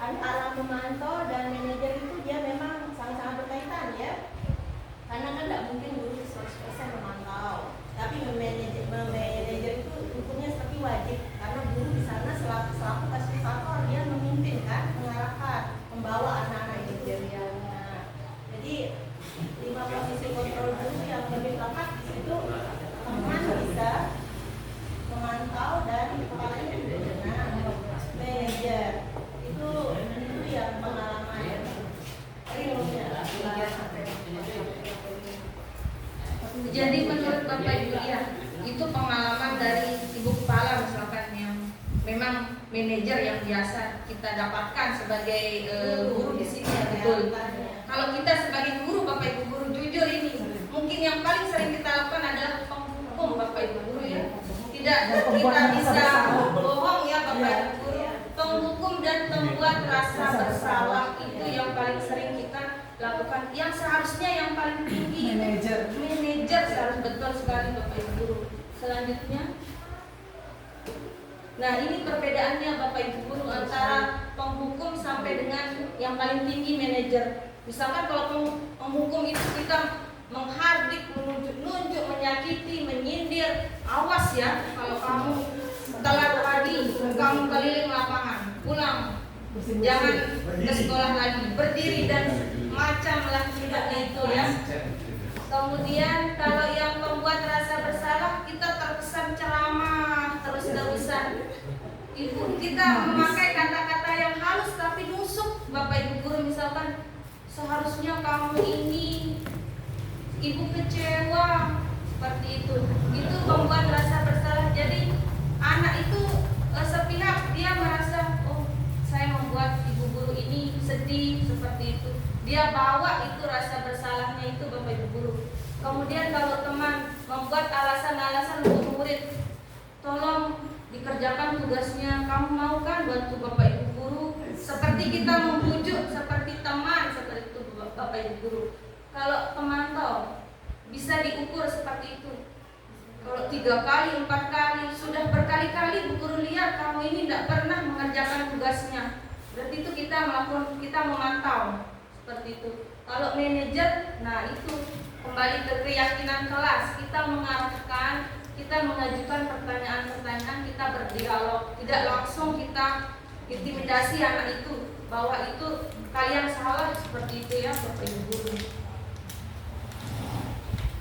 antara memantau dan manajer itu dia memang sangat-sangat berkaitan ya. Karena kan tidak mungkin guru 100% memantau. Tapi manajer itu hukumnya seperti wajib karena guru di sana selaku fasilitator, dia memimpin kan, mengarahkan, membawa anak-anak itu jadinya. Jadi 5 posisi kontrol guru yang lebih lekat di situ, teman bisa memantau dan kepalanya dengan manajer itu yang pengalaman ilmunya. Jadi menurut Bapak Ibu ya, itu pengalaman dari Ibu Kepala misalkan yang memang manajer yang biasa kita dapatkan sebagai guru di sini ya, betul. Kalau kita sebagai guru Bapak Ibu Guru jujur ini, mungkin yang paling sering kita lakukan adalah penghukum Bapak Ibu Guru ya. Tidak kita bisa bohong ya Bapak Ibu Guru. Penghukum dan pembuat rasa bersalah itu yang paling sering kita lakukan. Yang seharusnya yang paling tinggi manajer harus betul sekali Bapak Ibu Guru. Selanjutnya, nah ini perbedaannya Bapak Ibu Guru antara penghukum sampai dengan yang paling tinggi manajer. Misalkan kalau penghukum itu kita menghardik, menunjuk, menyakiti, menyindir, awas ya kalau kamu telat pagi, kamu keliling lapangan, pulang, jangan ke sekolah lagi, berdiri dan macamlah tidaknya itu ya. Kemudian kalau yang membuat rasa bersalah, kita terkesan ceramah terus-terusan. Itu kita memakai kata-kata yang halus tapi nusuk Bapak Ibu Guru. Misalkan seharusnya kamu ini ibu kecewa seperti itu. Itu membuat rasa bersalah. Jadi anak itu sepihak dia merasa saya membuat ibu guru ini sedih seperti itu. Dia bawa itu rasa bersalahnya itu Bapak Ibu Guru. Kemudian kalau teman membuat alasan-alasan untuk murid, tolong dikerjakan tugasnya, kamu mau kan bantu Bapak Ibu guru? Seperti kita membujuk, seperti teman, seperti itu Bapak Ibu guru. Kalau pemantau bisa diukur seperti itu. Kalau 3 kali, 4 kali, sudah berkali-kali Bu Guru lihat kamu ini tidak pernah mengerjakan tugasnya, berarti itu kita memantau seperti itu. Kalau manajer, nah itu kembali ke keyakinan kelas, kita mengarahkan, kita mengajukan pertanyaan-pertanyaan, kita berdialog, tidak langsung kita intimidasi anak itu bahwa itu kalian salah, seperti itu ya Bapak Ibu guru.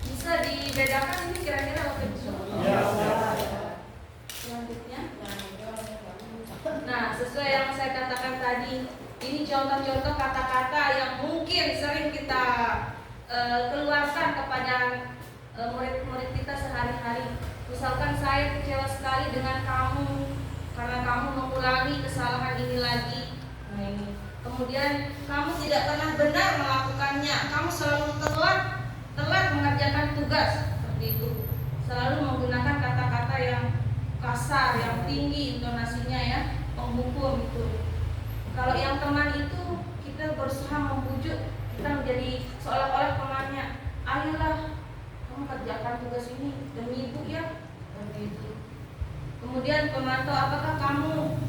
Bisa dibedakan ini kira-kira Bapak Ibu guru? Ya. Selanjutnya, nah sesuai yang saya katakan tadi, ini contoh-contoh kata-kata yang mungkin sering kita keluarkan kepada murid-murid kita sehari-hari. Misalkan saya kecewa sekali dengan kamu karena kamu mengulangi kesalahan ini lagi. Nah ini. Kemudian kamu tidak pernah benar melakukannya, kamu selalu telat mengerjakan tugas, seperti itu. Selalu menggunakan kata-kata yang kasar, yang tinggi intonasinya ya, penghukum itu. Kalau yang teman itu kita berusaha membujuk, kita menjadi seolah-olah temannya. Ayolah, kamu kerjakan tugas ini demi ibu ya, seperti itu. Kemudian pemantau, apakah kamu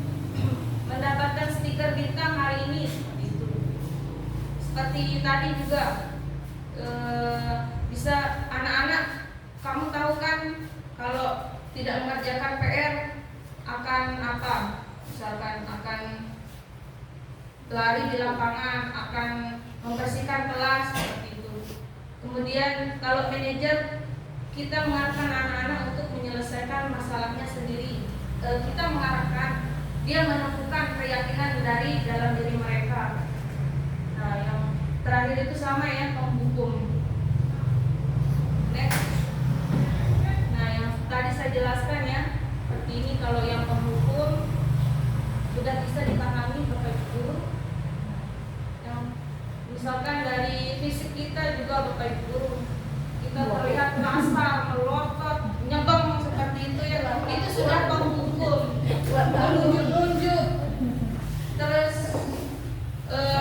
mendapatkan stiker bintang hari ini, seperti itu. Seperti tadi juga bisa anak-anak, kamu tahu kan kalau tidak mengerjakan PR akan apa? Misalkan akan lari di lapangan, akan membersihkan kelas, seperti itu. Kemudian kalau manajer, kita mengarahkan anak-anak untuk menyelesaikan masalahnya sendiri. Kita mengarahkan dia menemukan keyakinan dari dalam diri mereka. Nah, yang terakhir itu sama ya, penghukum. Next. Nah, yang tadi saya jelaskan ya, seperti ini. Kalau yang penghukum sudah bisa dipahami Bapak Ibu guru. Yang misalkan dari fisik kita juga Bapak Ibu guru, kita terlihat kasar, melotot, nyebeng seperti itu ya, itu sudah penghukum. Menunjuk-nunjuk, terus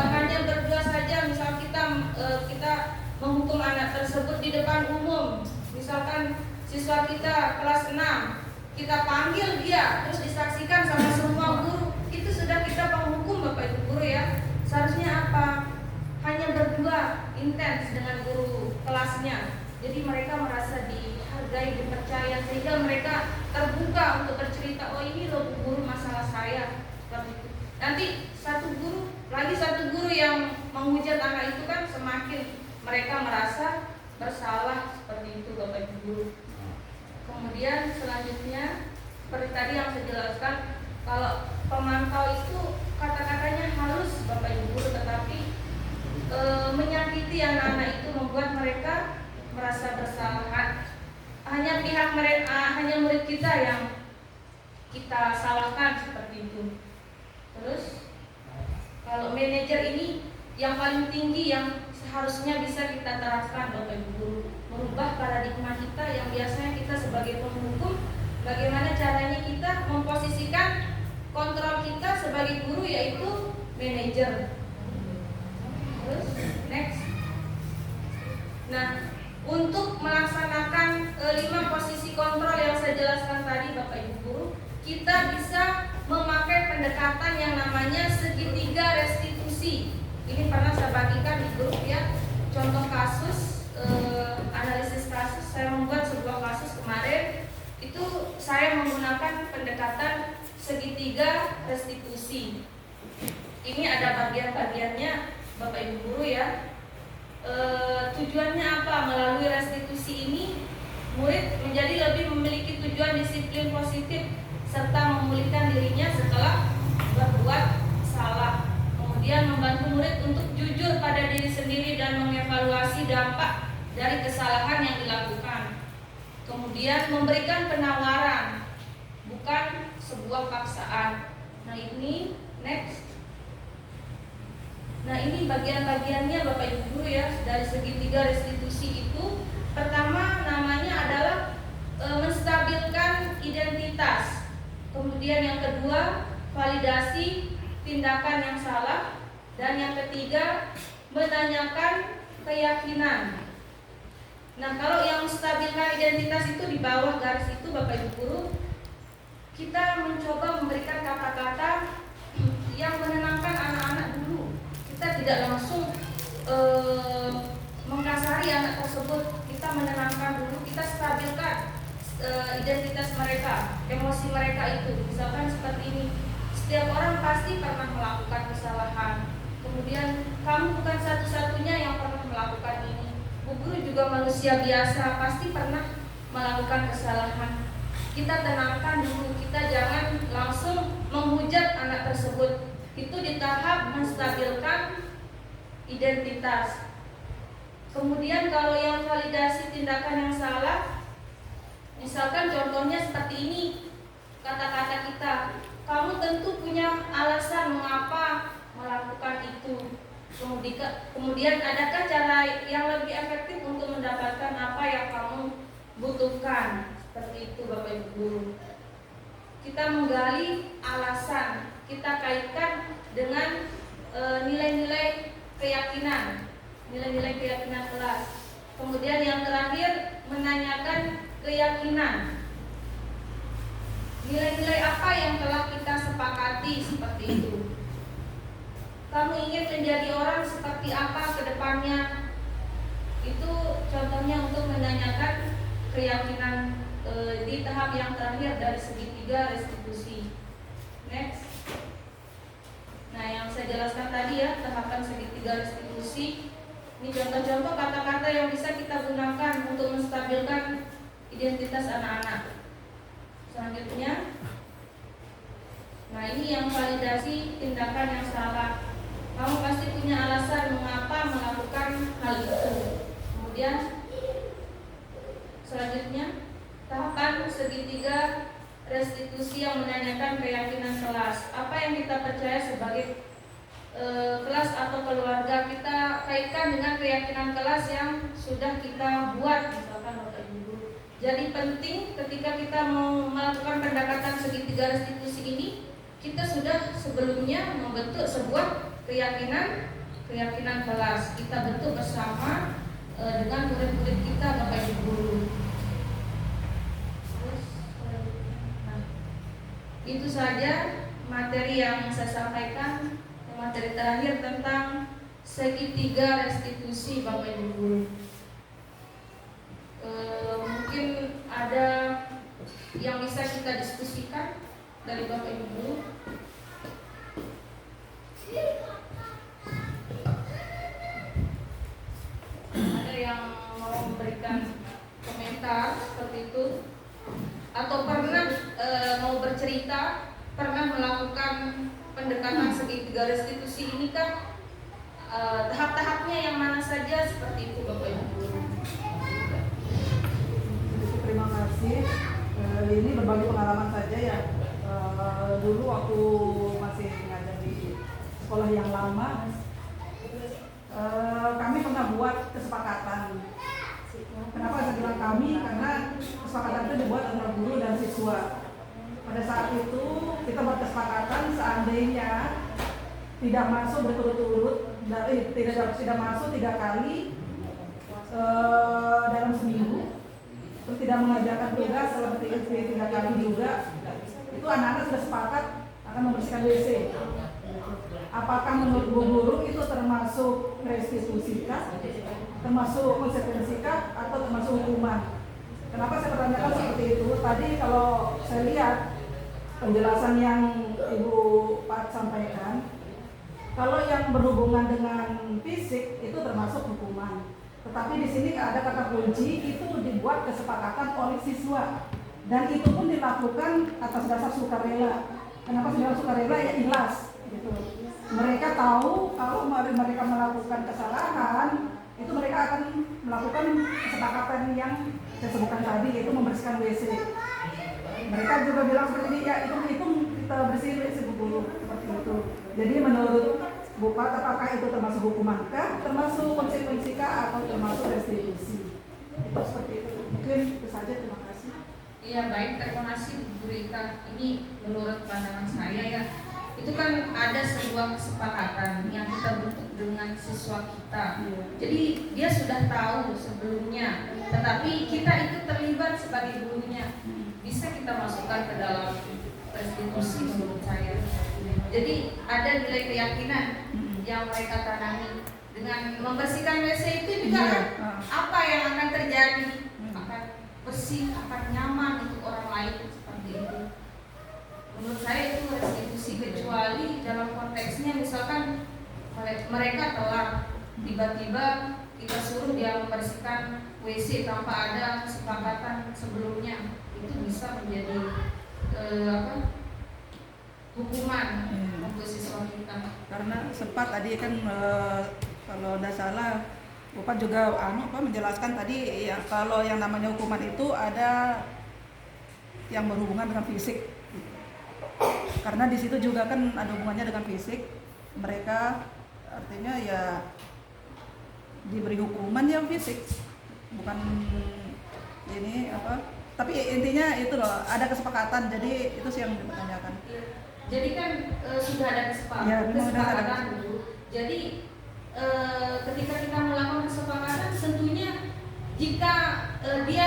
hanya berdua saja. Misal kita menghukum anak tersebut di depan umum. Misalkan siswa kita kelas 6, kita panggil dia, terus disaksikan sama semua guru, itu sudah kita penghukum Bapak Ibu guru ya. Seharusnya apa? Hanya berdua, intens dengan guru kelasnya. Jadi mereka merasa dihargai, dipercaya, sehingga mereka terbuka untuk bercerita, oh ini loh guru masalah saya, seperti itu. Nanti satu guru yang menghujat anak itu kan semakin mereka merasa bersalah, seperti itu Bapak Ibu guru. Kemudian selanjutnya seperti tadi yang saya jelaskan, kalau pemantau itu kata-katanya halus Bapak Ibu guru, tetapi menyakiti anak-anak itu, membuat mereka merasa bersalah. Hanya pihak mereka, hanya murid kita yang kita salahkan, seperti itu. Terus kalau manajer ini yang paling tinggi yang seharusnya bisa kita terapkan Bapak Ibu guru, merubah paradigma kita yang biasanya kita sebagai penghukum, bagaimana caranya kita memposisikan kontrol kita sebagai guru, yaitu manajer. Terus next. Nah, untuk melaksanakan 5 posisi kontrol yang saya jelaskan tadi Bapak Ibu guru, kita bisa memakai pendekatan yang namanya segitiga restitusi. Ini pernah saya bagikan di grup ya. Contoh kasus, analisis kasus, saya membuat sebuah kasus kemarin. Itu saya menggunakan pendekatan segitiga restitusi. Ini ada bagian-bagiannya Bapak Ibu guru ya. Tujuannya apa? Melalui restitusi ini, murid menjadi lebih memiliki tujuan disiplin positif serta memulihkan dirinya setelah berbuat salah. Kemudian membantu murid untuk jujur pada diri sendiri dan mengevaluasi dampak dari kesalahan yang dilakukan. Kemudian memberikan penawaran, bukan sebuah paksaan. Nah ini next. Nah ini bagian-bagiannya Bapak Ibu guru ya. Dari segitiga restitusi itu, Pertama, namanya adalah menstabilkan identitas. Kemudian yang kedua, validasi tindakan yang salah. Dan yang ketiga, menanyakan keyakinan. Nah, kalau yang menstabilkan identitas itu di bawah garis itu Bapak Ibu Guru, kita mencoba memberikan kata-kata yang menenangkan anak-anak dulu. Kita tidak langsung mengkasari anak tersebut. Kita menenangkan dulu, kita stabilkan identitas mereka, emosi mereka itu. Misalkan seperti ini, setiap orang pasti pernah melakukan kesalahan. Kemudian kamu bukan satu-satunya yang pernah melakukan ini. Bu Guru juga manusia biasa, pasti pernah melakukan kesalahan. Kita tenangkan dulu, kita jangan langsung menghujat anak tersebut. Itu di tahap menstabilkan identitas. Kemudian kalau yang validasi tindakan yang salah, misalkan contohnya seperti ini, kata-kata kita, kamu tentu punya alasan mengapa melakukan itu. Kemudian adakah cara yang lebih efektif untuk mendapatkan apa yang kamu butuhkan? Seperti itu Bapak Ibu Guru. Kita menggali alasan, kita kaitkan dengan nilai-nilai keyakinan, nilai-nilai keyakinan kelas. Kemudian yang terakhir, menanyakan keyakinan. Nilai-nilai apa yang telah kita sepakati, seperti itu. Kamu ingin menjadi orang seperti apa ke depannya? Itu contohnya untuk menanyakan keyakinan di tahap yang terakhir dari segitiga restitusi. Next. Nah, yang saya jelaskan tadi ya, tahapan segitiga restitusi. Ini contoh-contoh kata-kata yang bisa kita gunakan untuk menstabilkan identitas anak-anak. Selanjutnya, nah ini yang validasi tindakan yang salah. Kamu pasti punya alasan mengapa melakukan hal itu. Kemudian selanjutnya, tahapan segitiga restitusi yang menanyakan keyakinan kelas. Apa yang kita percaya sebagai kelas atau keluarga, kita kaitkan dengan keyakinan kelas yang sudah kita buat, misalkan Bapak Ibu. Jadi penting ketika kita mau melakukan pendekatan segitiga restitusi ini, kita sudah sebelumnya membentuk sebuah keyakinan kelas. Kita bentuk bersama dengan murid-murid kita Bapak Ibu Guru. Itu saja materi yang saya sampaikan. Materi terakhir tentang segitiga restitusi Bapak Ibu Guru. Mungkin ada yang bisa kita diskusikan dari Bapak Ibu Guru. Ada yang mau memberikan komentar seperti itu, atau pernah mau bercerita pernah melakukan pendekatan segitiga restitusi ini kan, tahap-tahapnya yang mana saja, seperti itu Bapak Ibu. Terima kasih. Ini berbagi pengalaman saja ya. Dulu waktu masih ngajar di sekolah yang lama, kami pernah buat kesepakatan. Kenapa saya bilang kami? Karena kesepakatan itu dibuat antara guru dan siswa. Pada saat itu kita buat kesepakatan seandainya tidak masuk berturut-turut, tidak masuk 3 kali dalam seminggu, terus tidak mengajarkan tugas selama 3 kali juga, itu anak-anak sudah sepakat akan membersihkan WC. Apakah menurut Bu Guru itu termasuk restitusi kah, termasuk konsekuensi kah, atau termasuk hukuman? Kenapa saya pertanyakan seperti itu? Tadi kalau saya lihat penjelasan yang Ibu Pak sampaikan, kalau yang berhubungan dengan fisik itu termasuk hukuman. Tetapi di sini ada kata kunci, itu dibuat kesepakatan oleh siswa, dan itu pun dilakukan atas dasar sukarela. Kenapa sukarela? Ya ikhlas gitu. Mereka tahu kalau mereka melakukan kesalahan, itu mereka akan melakukan kesepakatan yang saya sebutkan tadi, yaitu membersihkan WC. Mereka juga bilang seperti ini, ya itu kita bersihin WC Bu Guru, seperti itu. Jadi menurut Bu Pat, apakah itu termasuk hukuman kah, termasuk konsekuensi kah, atau termasuk restitusi? itu seperti itu. Mungkin itu saja, terima kasih. Iya baik, terima kasih Bu Rita. Ini menurut pandangan saya ya, itu kan ada sebuah kesepakatan yang kita bentuk dengan siswa kita. Jadi dia sudah tahu sebelumnya, tetapi kita ikut terlibat sebagai gurunya. Bisa kita masukkan ke dalam restitusi menurut saya. Jadi ada nilai keyakinan yang mereka tanami dengan membersihkan WC itu juga kan apa yang akan terjadi, akan bersih, akan nyaman untuk orang lain seperti itu. Menurut saya itu restitusi, kecuali dalam konteksnya misalkan mereka telah tiba-tiba kita suruh dia membersihkan WC tanpa ada kesepakatan sebelumnya, itu bisa menjadi hukuman untuk siswa kita. Karena sempat tadi kan kalau tidak salah Bapak juga menjelaskan tadi ya, kalau yang namanya hukuman itu ada yang berhubungan dengan fisik. Karena di situ juga kan ada hubungannya dengan fisik. Mereka artinya ya diberi hukuman yang fisik, bukan ini tapi intinya itu loh, ada kesepakatan. Jadi itu sih yang dipertanyakan. Jadi kan sudah ada kesepakatan dulu. Jadi ketika kita melakukan kesepakatan, tentunya jika dia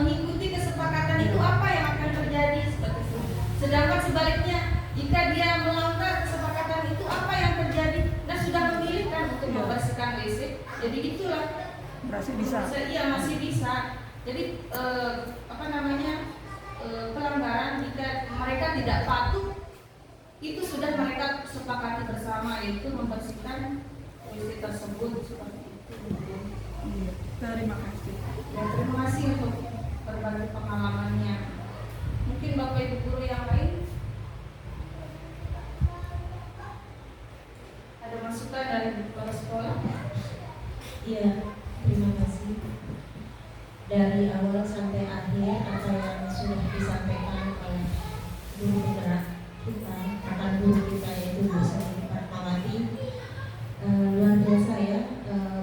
mengikuti kesepakatan itu apa yang akan terjadi seperti itu. Sedangkan sebaliknya, jika dia melanggar kesepakatan itu apa yang terjadi? Nah sudah memilih kan untuk membersihkan WC. Jadi itulah. Masih bisa. Iya masih bisa. Jadi pelanggaran jika mereka tidak patuh itu sudah mereka sepakati bersama, yaitu membersihkan WC tersebut seperti itu. Iya, terima kasih. Ya, terima kasih untuk berbagi pengalamannya. Mungkin Bapak Ibu guru yang lain ada masukan dari kepala sekolah? Iya, terima kasih. Dari awal sampai akhir apa yang sudah disampaikan oleh guru penggerak kita, akan guru kita yaitu Bu Sri Fatmawati, luar biasa ya.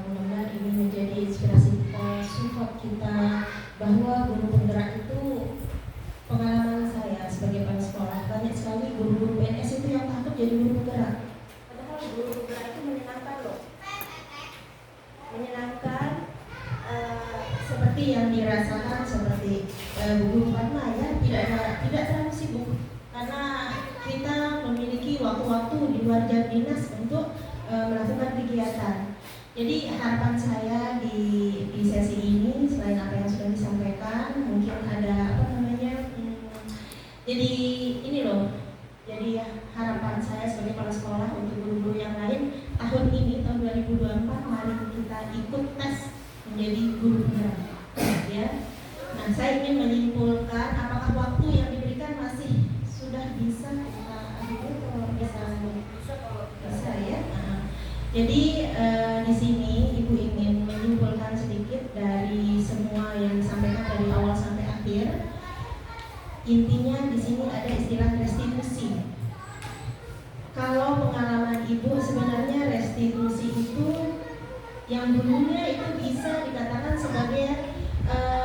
Mudah-mudahan ini menjadi inspirasi kita, support kita, bahwa guru penggerak itu, pengalaman saya sebagai kepala sekolah, banyak sekali guru-guru PNS itu yang takut jadi guru penggerak. Padahal guru penggerak itu menyenangkan loh, menyenangkan. Seperti yang dirasakan seperti Bu Fatma ya, tidak terlalu sibuk karena kita memiliki waktu-waktu di luar jam dinas untuk melakukan kegiatan. Jadi harapan saya di sesi ini, selain apa yang sudah disampaikan, mungkin ada jadi ini loh. Jadi harapan saya sebagai kepala sekolah untuk guru-guru yang lain, tahun ini tahun 2024 mari kita ikut tes menjadi guru penggerak ya. Nah, saya ingin menyimpulkan apakah waktu yang diberikan masih sudah bisa kita bisa ya. Jadi di sini Ibu ingin menyimpulkan sedikit dari semua yang disampaikan dari awal sampai akhir. Intinya di sini ada istilah restitusi. Kalau pengalaman Ibu, sebenarnya restitusi itu yang dulunya itu bisa dikatakan sebagai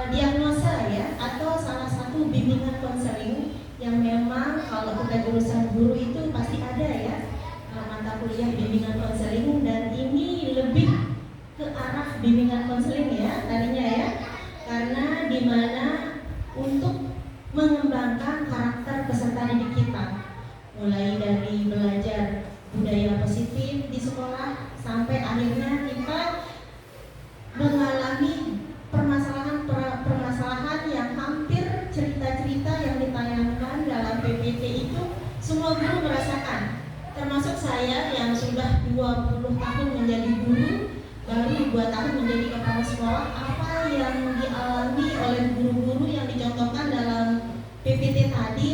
diagnosa ya, atau salah satu bimbingan konseling yang memang kalau kita jurusan guru itu pasti ada ya, mata kuliah bimbingan konseling, dan ini lebih ke arah bimbingan konseling ya tadinya ya, karena dimana untuk mengembangkan karakter peserta didik kita, mulai dari belajar budaya positif di sekolah sampai akhirnya kita mengalami permasalahan yang hampir cerita-cerita yang ditayangkan dalam PPT itu semua guru merasakan, termasuk saya yang sudah 20 tahun menjadi guru, baru 2 tahun menjadi kepala sekolah. Apa yang dialami oleh guru-guru yang dicontohkan dalam PPT tadi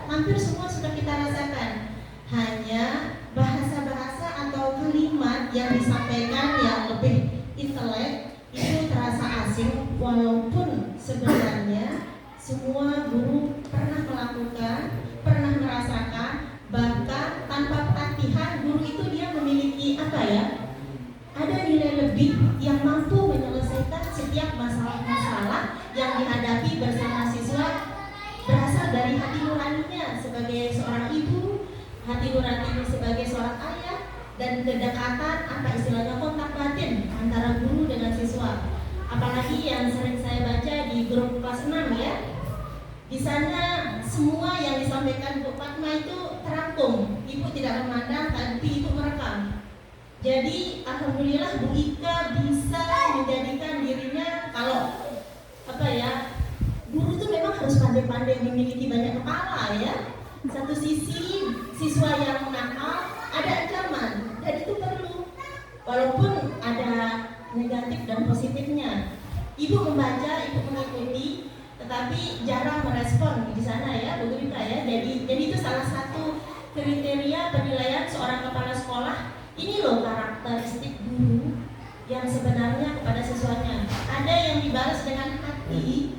hampir semua sudah kita rasakan, hanya bahasa-bahasa atau kalimat yang disampaikan yang lebih intelek itu terasa asing, walaupun sebenarnya semua guru pernah melakukan, pernah merasakan, bahkan tanpa pelatihan guru itu dia memiliki ada nilai lebih yang mampu menyelesaikan setiap masalah-masalah dan kedekatan kontak batin antara guru dengan siswa. Apalagi yang sering saya baca di grup kelas 6 ya. Di sana semua yang disampaikan Bu Fatma itu terangkum. Ibu tidak memandang, tapi ibu merekam. Jadi alhamdulillah Bu Ika bisa menjadikan dirinya, kalau guru itu memang harus pandai-pandai memiliki banyak kepala ya. Satu sisi siswa yang nakal ada ancaman dan itu perlu, walaupun ada negatif dan positifnya. Ibu membaca, ibu mengikuti, tetapi jarang merespon di sana ya Bu Ika ya. Jadi itu salah satu kriteria penilaian seorang kepala sekolah. Ini loh karakteristik guru yang sebenarnya kepada siswanya. Ada yang dibalas dengan hati.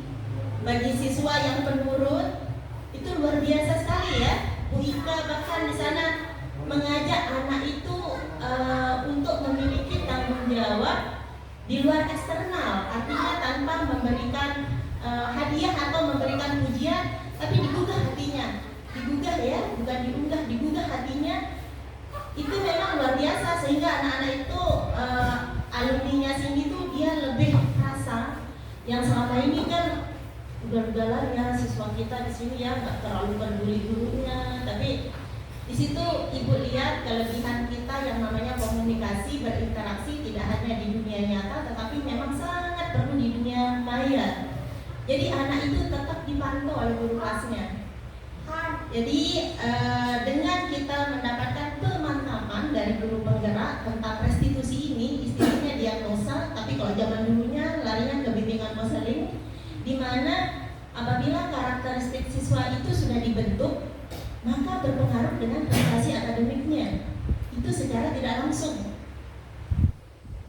Bagi siswa yang penurut itu luar biasa sekali ya. Bu Ika bahkan di sana mengajak anak itu untuk memiliki tanggung jawab di luar eksternal, artinya tanpa memberikan hadiah atau memberikan pujian, tapi digugah hatinya, digugah ya, bukan diunggah, digugah hatinya. Itu memang luar biasa sehingga anak-anak itu alumninya sini tuh dia lebih rasa yang selama ini kan ugal-ugalannya siswa kita di sini ya nggak terlalu peduli gurunya, tapi di situ ibu lihat kelebihan kita yang namanya komunikasi, berinteraksi tidak hanya di dunia nyata tetapi memang sangat perlu di dunia maya. Jadi anak itu tetap dipantau oleh guru kelasnya. Jadi dengan kita mendapatkan pemantapan dari guru penggerak tentang restitusi ini, istilahnya diagnosa, tapi kalau zaman dulunya larinya ke bimbingan konseling, di mana apabila karakteristik siswa itu sudah dibentuk, maka berpengaruh dengan prestasi akademiknya. Itu secara tidak langsung.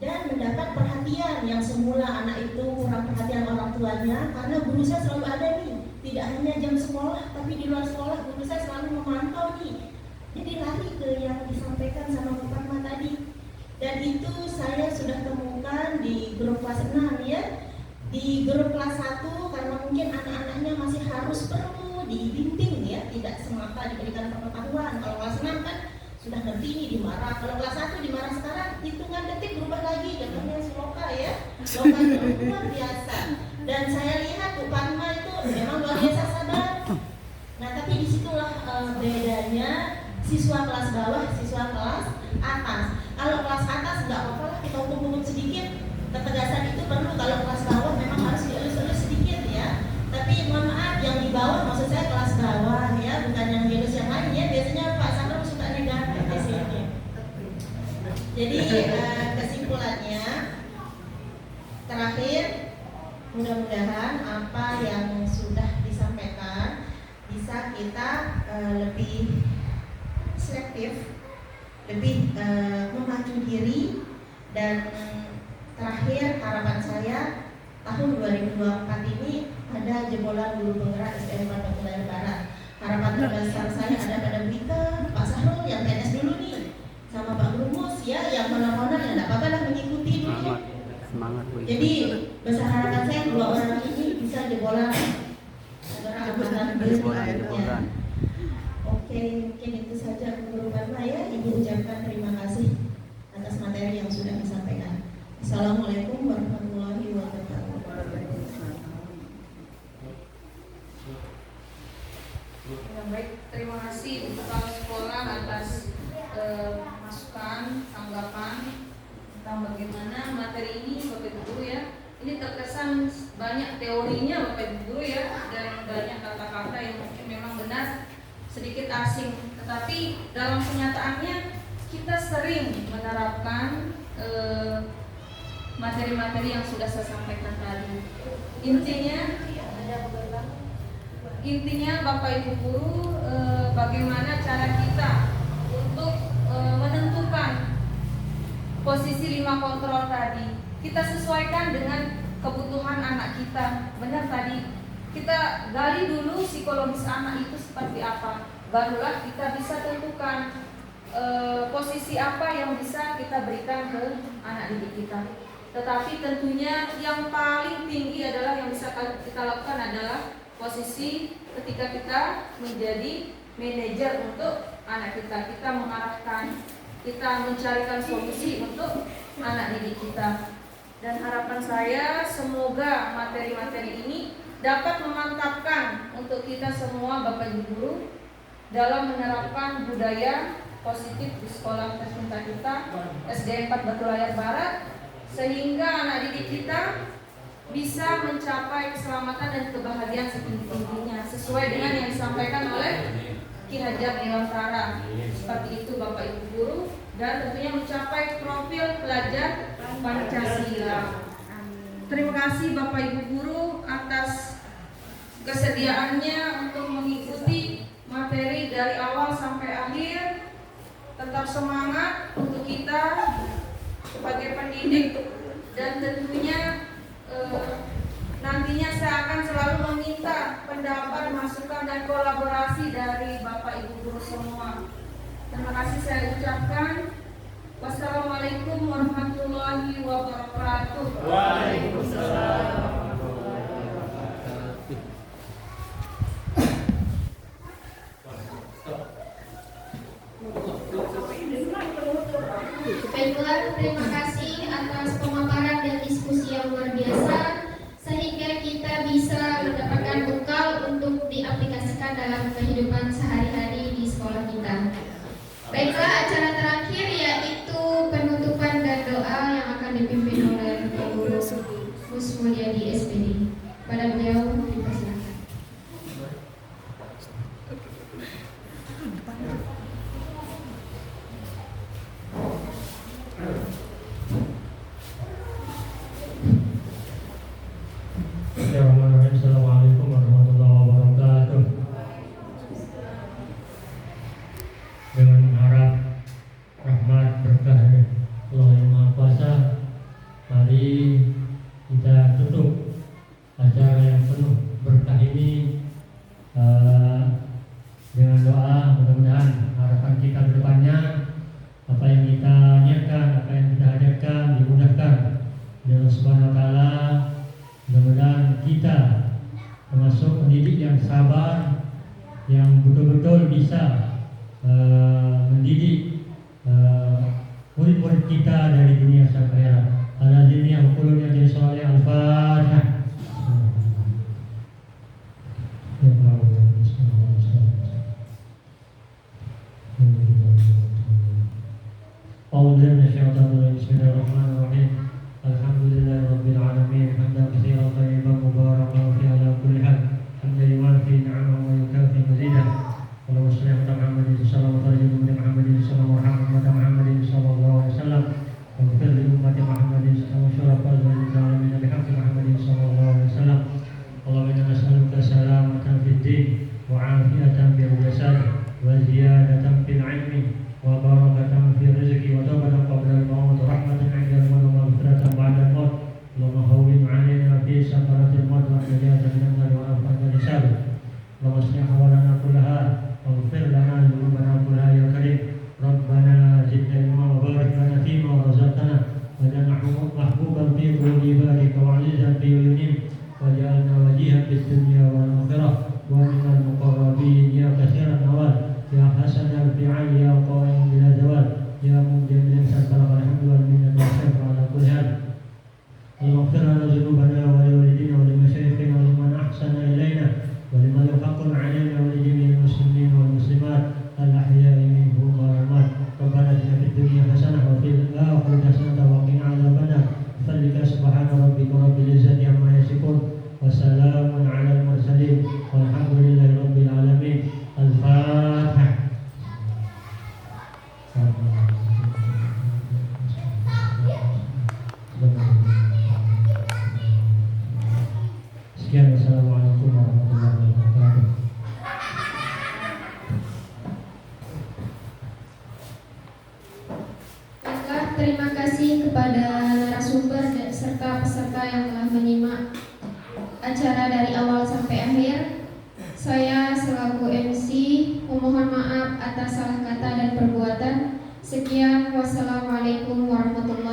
Dan mendapat perhatian yang semula anak itu kurang perhatian orang tuanya, karena guru saya selalu ada nih. Tidak hanya jam sekolah, tapi di luar sekolah guru saya selalu memantau nih. Jadi lari ke yang disampaikan sama Bu Fatma tadi. Dan itu saya sudah temukan di grup kelas 6 ya. Di grup kelas 1 karena mungkin anak-anaknya masih harus perlu dibimbing ya, tidak semata diberikan pengetahuan. Kalau kelas 6 kan sudah ngerti ini dimarah. Kalau kelas 1 dimarah sekarang, hitungan detik berubah lagi, katanya sloka ya. Sloka itu luar biasa. Dan saya lihat Bu Fatma itu memang luar biasa sabar. Nah tapi disitulah bedanya siswa kelas bawah, siswa kelas atas. Kalau kelas atas nggak apa-apa lah kita hukum sedikit. Ketegasan itu perlu. Kalau kelas bawah memang harus dielus-elus sedikit ya. Tapi mohon maaf yang di bawah, maksud saya kelas bawah ya, bukan yang dielus yang lain ya. Biasanya Pak Sakram suka negatif di sini. Jadi kesimpulannya terakhir, mudah-mudahan apa yang sudah disampaikan bisa kita lebih selektif, lebih memacu diri. Dan terakhir harapan saya tahun 2024 ini ada jebolan guru penggerak SDM Pondok Wilayah Barat. Harapan terbesar saya ada pada Bu Ika, Pak Sahrul yang PNS dulu nih, sama Pak Grumus ya yang mana-mana ya nggak apa-apa lah mengikuti dulu. Semangat Bu Ika. Jadi besar harapan saya 2 orang ini bisa jebolan jebolan. Oke, mungkin itu saja Guru Fatma ya. Ibu ucapkan terima kasih atas materi yang sudah disampaikan. Assalamualaikum warahmatullahi wabarakatuh. Ya, baik, terima kasih untuk kepala sekolah atas masukan, tanggapan tentang bagaimana materi ini Bapak Ibu Guru ya. Ini terkesan banyak teorinya Bapak Ibu Guru ya, dan banyak kata-kata yang mungkin memang benar sedikit asing, tetapi dalam kenyataannya kita sering menerapkan materi-materi yang sudah saya sampaikan tadi. Intinya Bapak Ibu Guru, bagaimana cara kita untuk menentukan posisi 5 kontrol tadi. Kita sesuaikan dengan kebutuhan anak kita. Benar tadi, kita gali dulu psikologis anak itu seperti apa, barulah kita bisa tentukan posisi apa yang bisa kita berikan ke anak didik kita. Tetapi tentunya yang paling tinggi adalah yang bisa kita lakukan adalah posisi ketika kita menjadi manajer untuk anak kita. Kita mengarahkan kita mencarikan solusi untuk anak didik kita. Dan harapan saya semoga materi-materi ini dapat memantapkan untuk kita semua Bapak Ibu guru dalam menerapkan budaya positif di sekolah tercinta kita SD 4 Batu Layar Barat, sehingga anak didik kita bisa mencapai keselamatan dan kebahagiaan setinggi-tingginya sesuai dengan yang disampaikan oleh Ki Hajar Dewantara. Seperti itu Bapak Ibu guru, dan tentunya mencapai profil pelajar Pancasila. Terima kasih Bapak Ibu guru atas kesediaannya untuk mengikuti materi dari awal sampai akhir. Tetap semangat untuk kita sebagai pendidik, dan tentunya nantinya saya akan selalu meminta pendapat, masukan dan kolaborasi dari Bapak Ibu guru semua. Terima kasih saya ucapkan. Wassalamualaikum warahmatullahi wabarakatuh. Waalaikumsalam. Baiklah, terima kasih atas pemaparan dan diskusi yang luar biasa, sehingga kita bisa mendapatkan bekal untuk diaplikasikan dalam kehidupan sehari-hari di sekolah kita. Baiklah, acara terakhir yaitu penutupan dan doa yang akan dipimpin oleh Guru Gus Mulyadi SPD. Pada beliau dipersilakan. Assalamualaikum warahmatullahi wabarakatuh. Dengan mengharap rahmat berkah dari Allah yang Maha Kuasa, mari kita tutup acara yang penuh berkah ini dengan doa. Mudah-mudahan harapan kita ke depannya, apa yang kita niatkan, apa yang kita hajatkan dimudahkan oleh Allah Subhanahu wa taala. Mudah-mudahan kita termasuk pendidik yang sabar, yang betul-betul bisa mendidik murid-murid kita dari dunia sampai akhirat. Alladzina yaquluna bi sholih al-fatihah. Bismillahirrahmanirrahim. Alhamdulillahirabbil alamin. Hamdan katsiran thayyiban mubarakan fihi ala kulli hal. Hamdan yuwafi ni'amahu wa yukafi mazidah. Allahumma shalli ala Muhammadin sallallahu alaihi wa sallam, Muhammadin sallallahu alaihi wa sallam, Muhammadin sallallahu alaihi wa sallam. Wa fil ummati Muhammadin sallallahu alaihi wa sallam, bihaqqi Muhammadin sallallahu alaihi wa sallam. Allahumma inna nas'aluka salamatan fid din wa 'afiyatan fil jasad wa ziyadatan fil 'ilmi wa barakatan fil rizqi wa tawbatan qabla al-maut wa rahmatan 'inda al-maut wa maghfiratan ba'da al-maut. Allahumma hawwin 'alaina fi sakaratil maut wa najatan min an-nar wa afatan hisab. Allahumma aslih hawalana kullaha waghfir lana dhunubana kullaha ya karim. Rabbana zidna ilma wa barik lana fima razaqtana waj'alna mahbuban fi qulubi ibadika wa 'azizan fi uyunihim waj'alna wajihan fid dunya wal akhirah wa minal muqarrabin ya katsiran nawal ya hasanal fi'al ya qawim bila zawal ya mujib bil ihsan alhamdu wal minnatu wa syukru ala kulli hal. Allahumma lana dhunubana wa li walidina wa li masyayikhina wa liman ahsana ilaina wa liman lahu haqqun 'alaina wa li jami'il muslimin wal muslimat al-ahya'i minhum wal amwat. Rabbana atina fid dunya hasanah wa fil akhirati hasanah wa qina adzabannar. Fadlika subhana rabbika rabbil izzati amma yasifun wa salamun 'alal mursalin walhamdulillahi rabbil alamin. Al-Fatihah. Sekian, wassalamualaikum warahmatullahi wabarakatuh. Baiklah, terima kasih kepada narasumber dan serta peserta yang telah menyimak acara dari awal sampai akhir. Saya selaku MC memohon maaf atas salah kata dan perbuatan. Sekian, wassalamualaikum warahmatullahi wabarakatuh.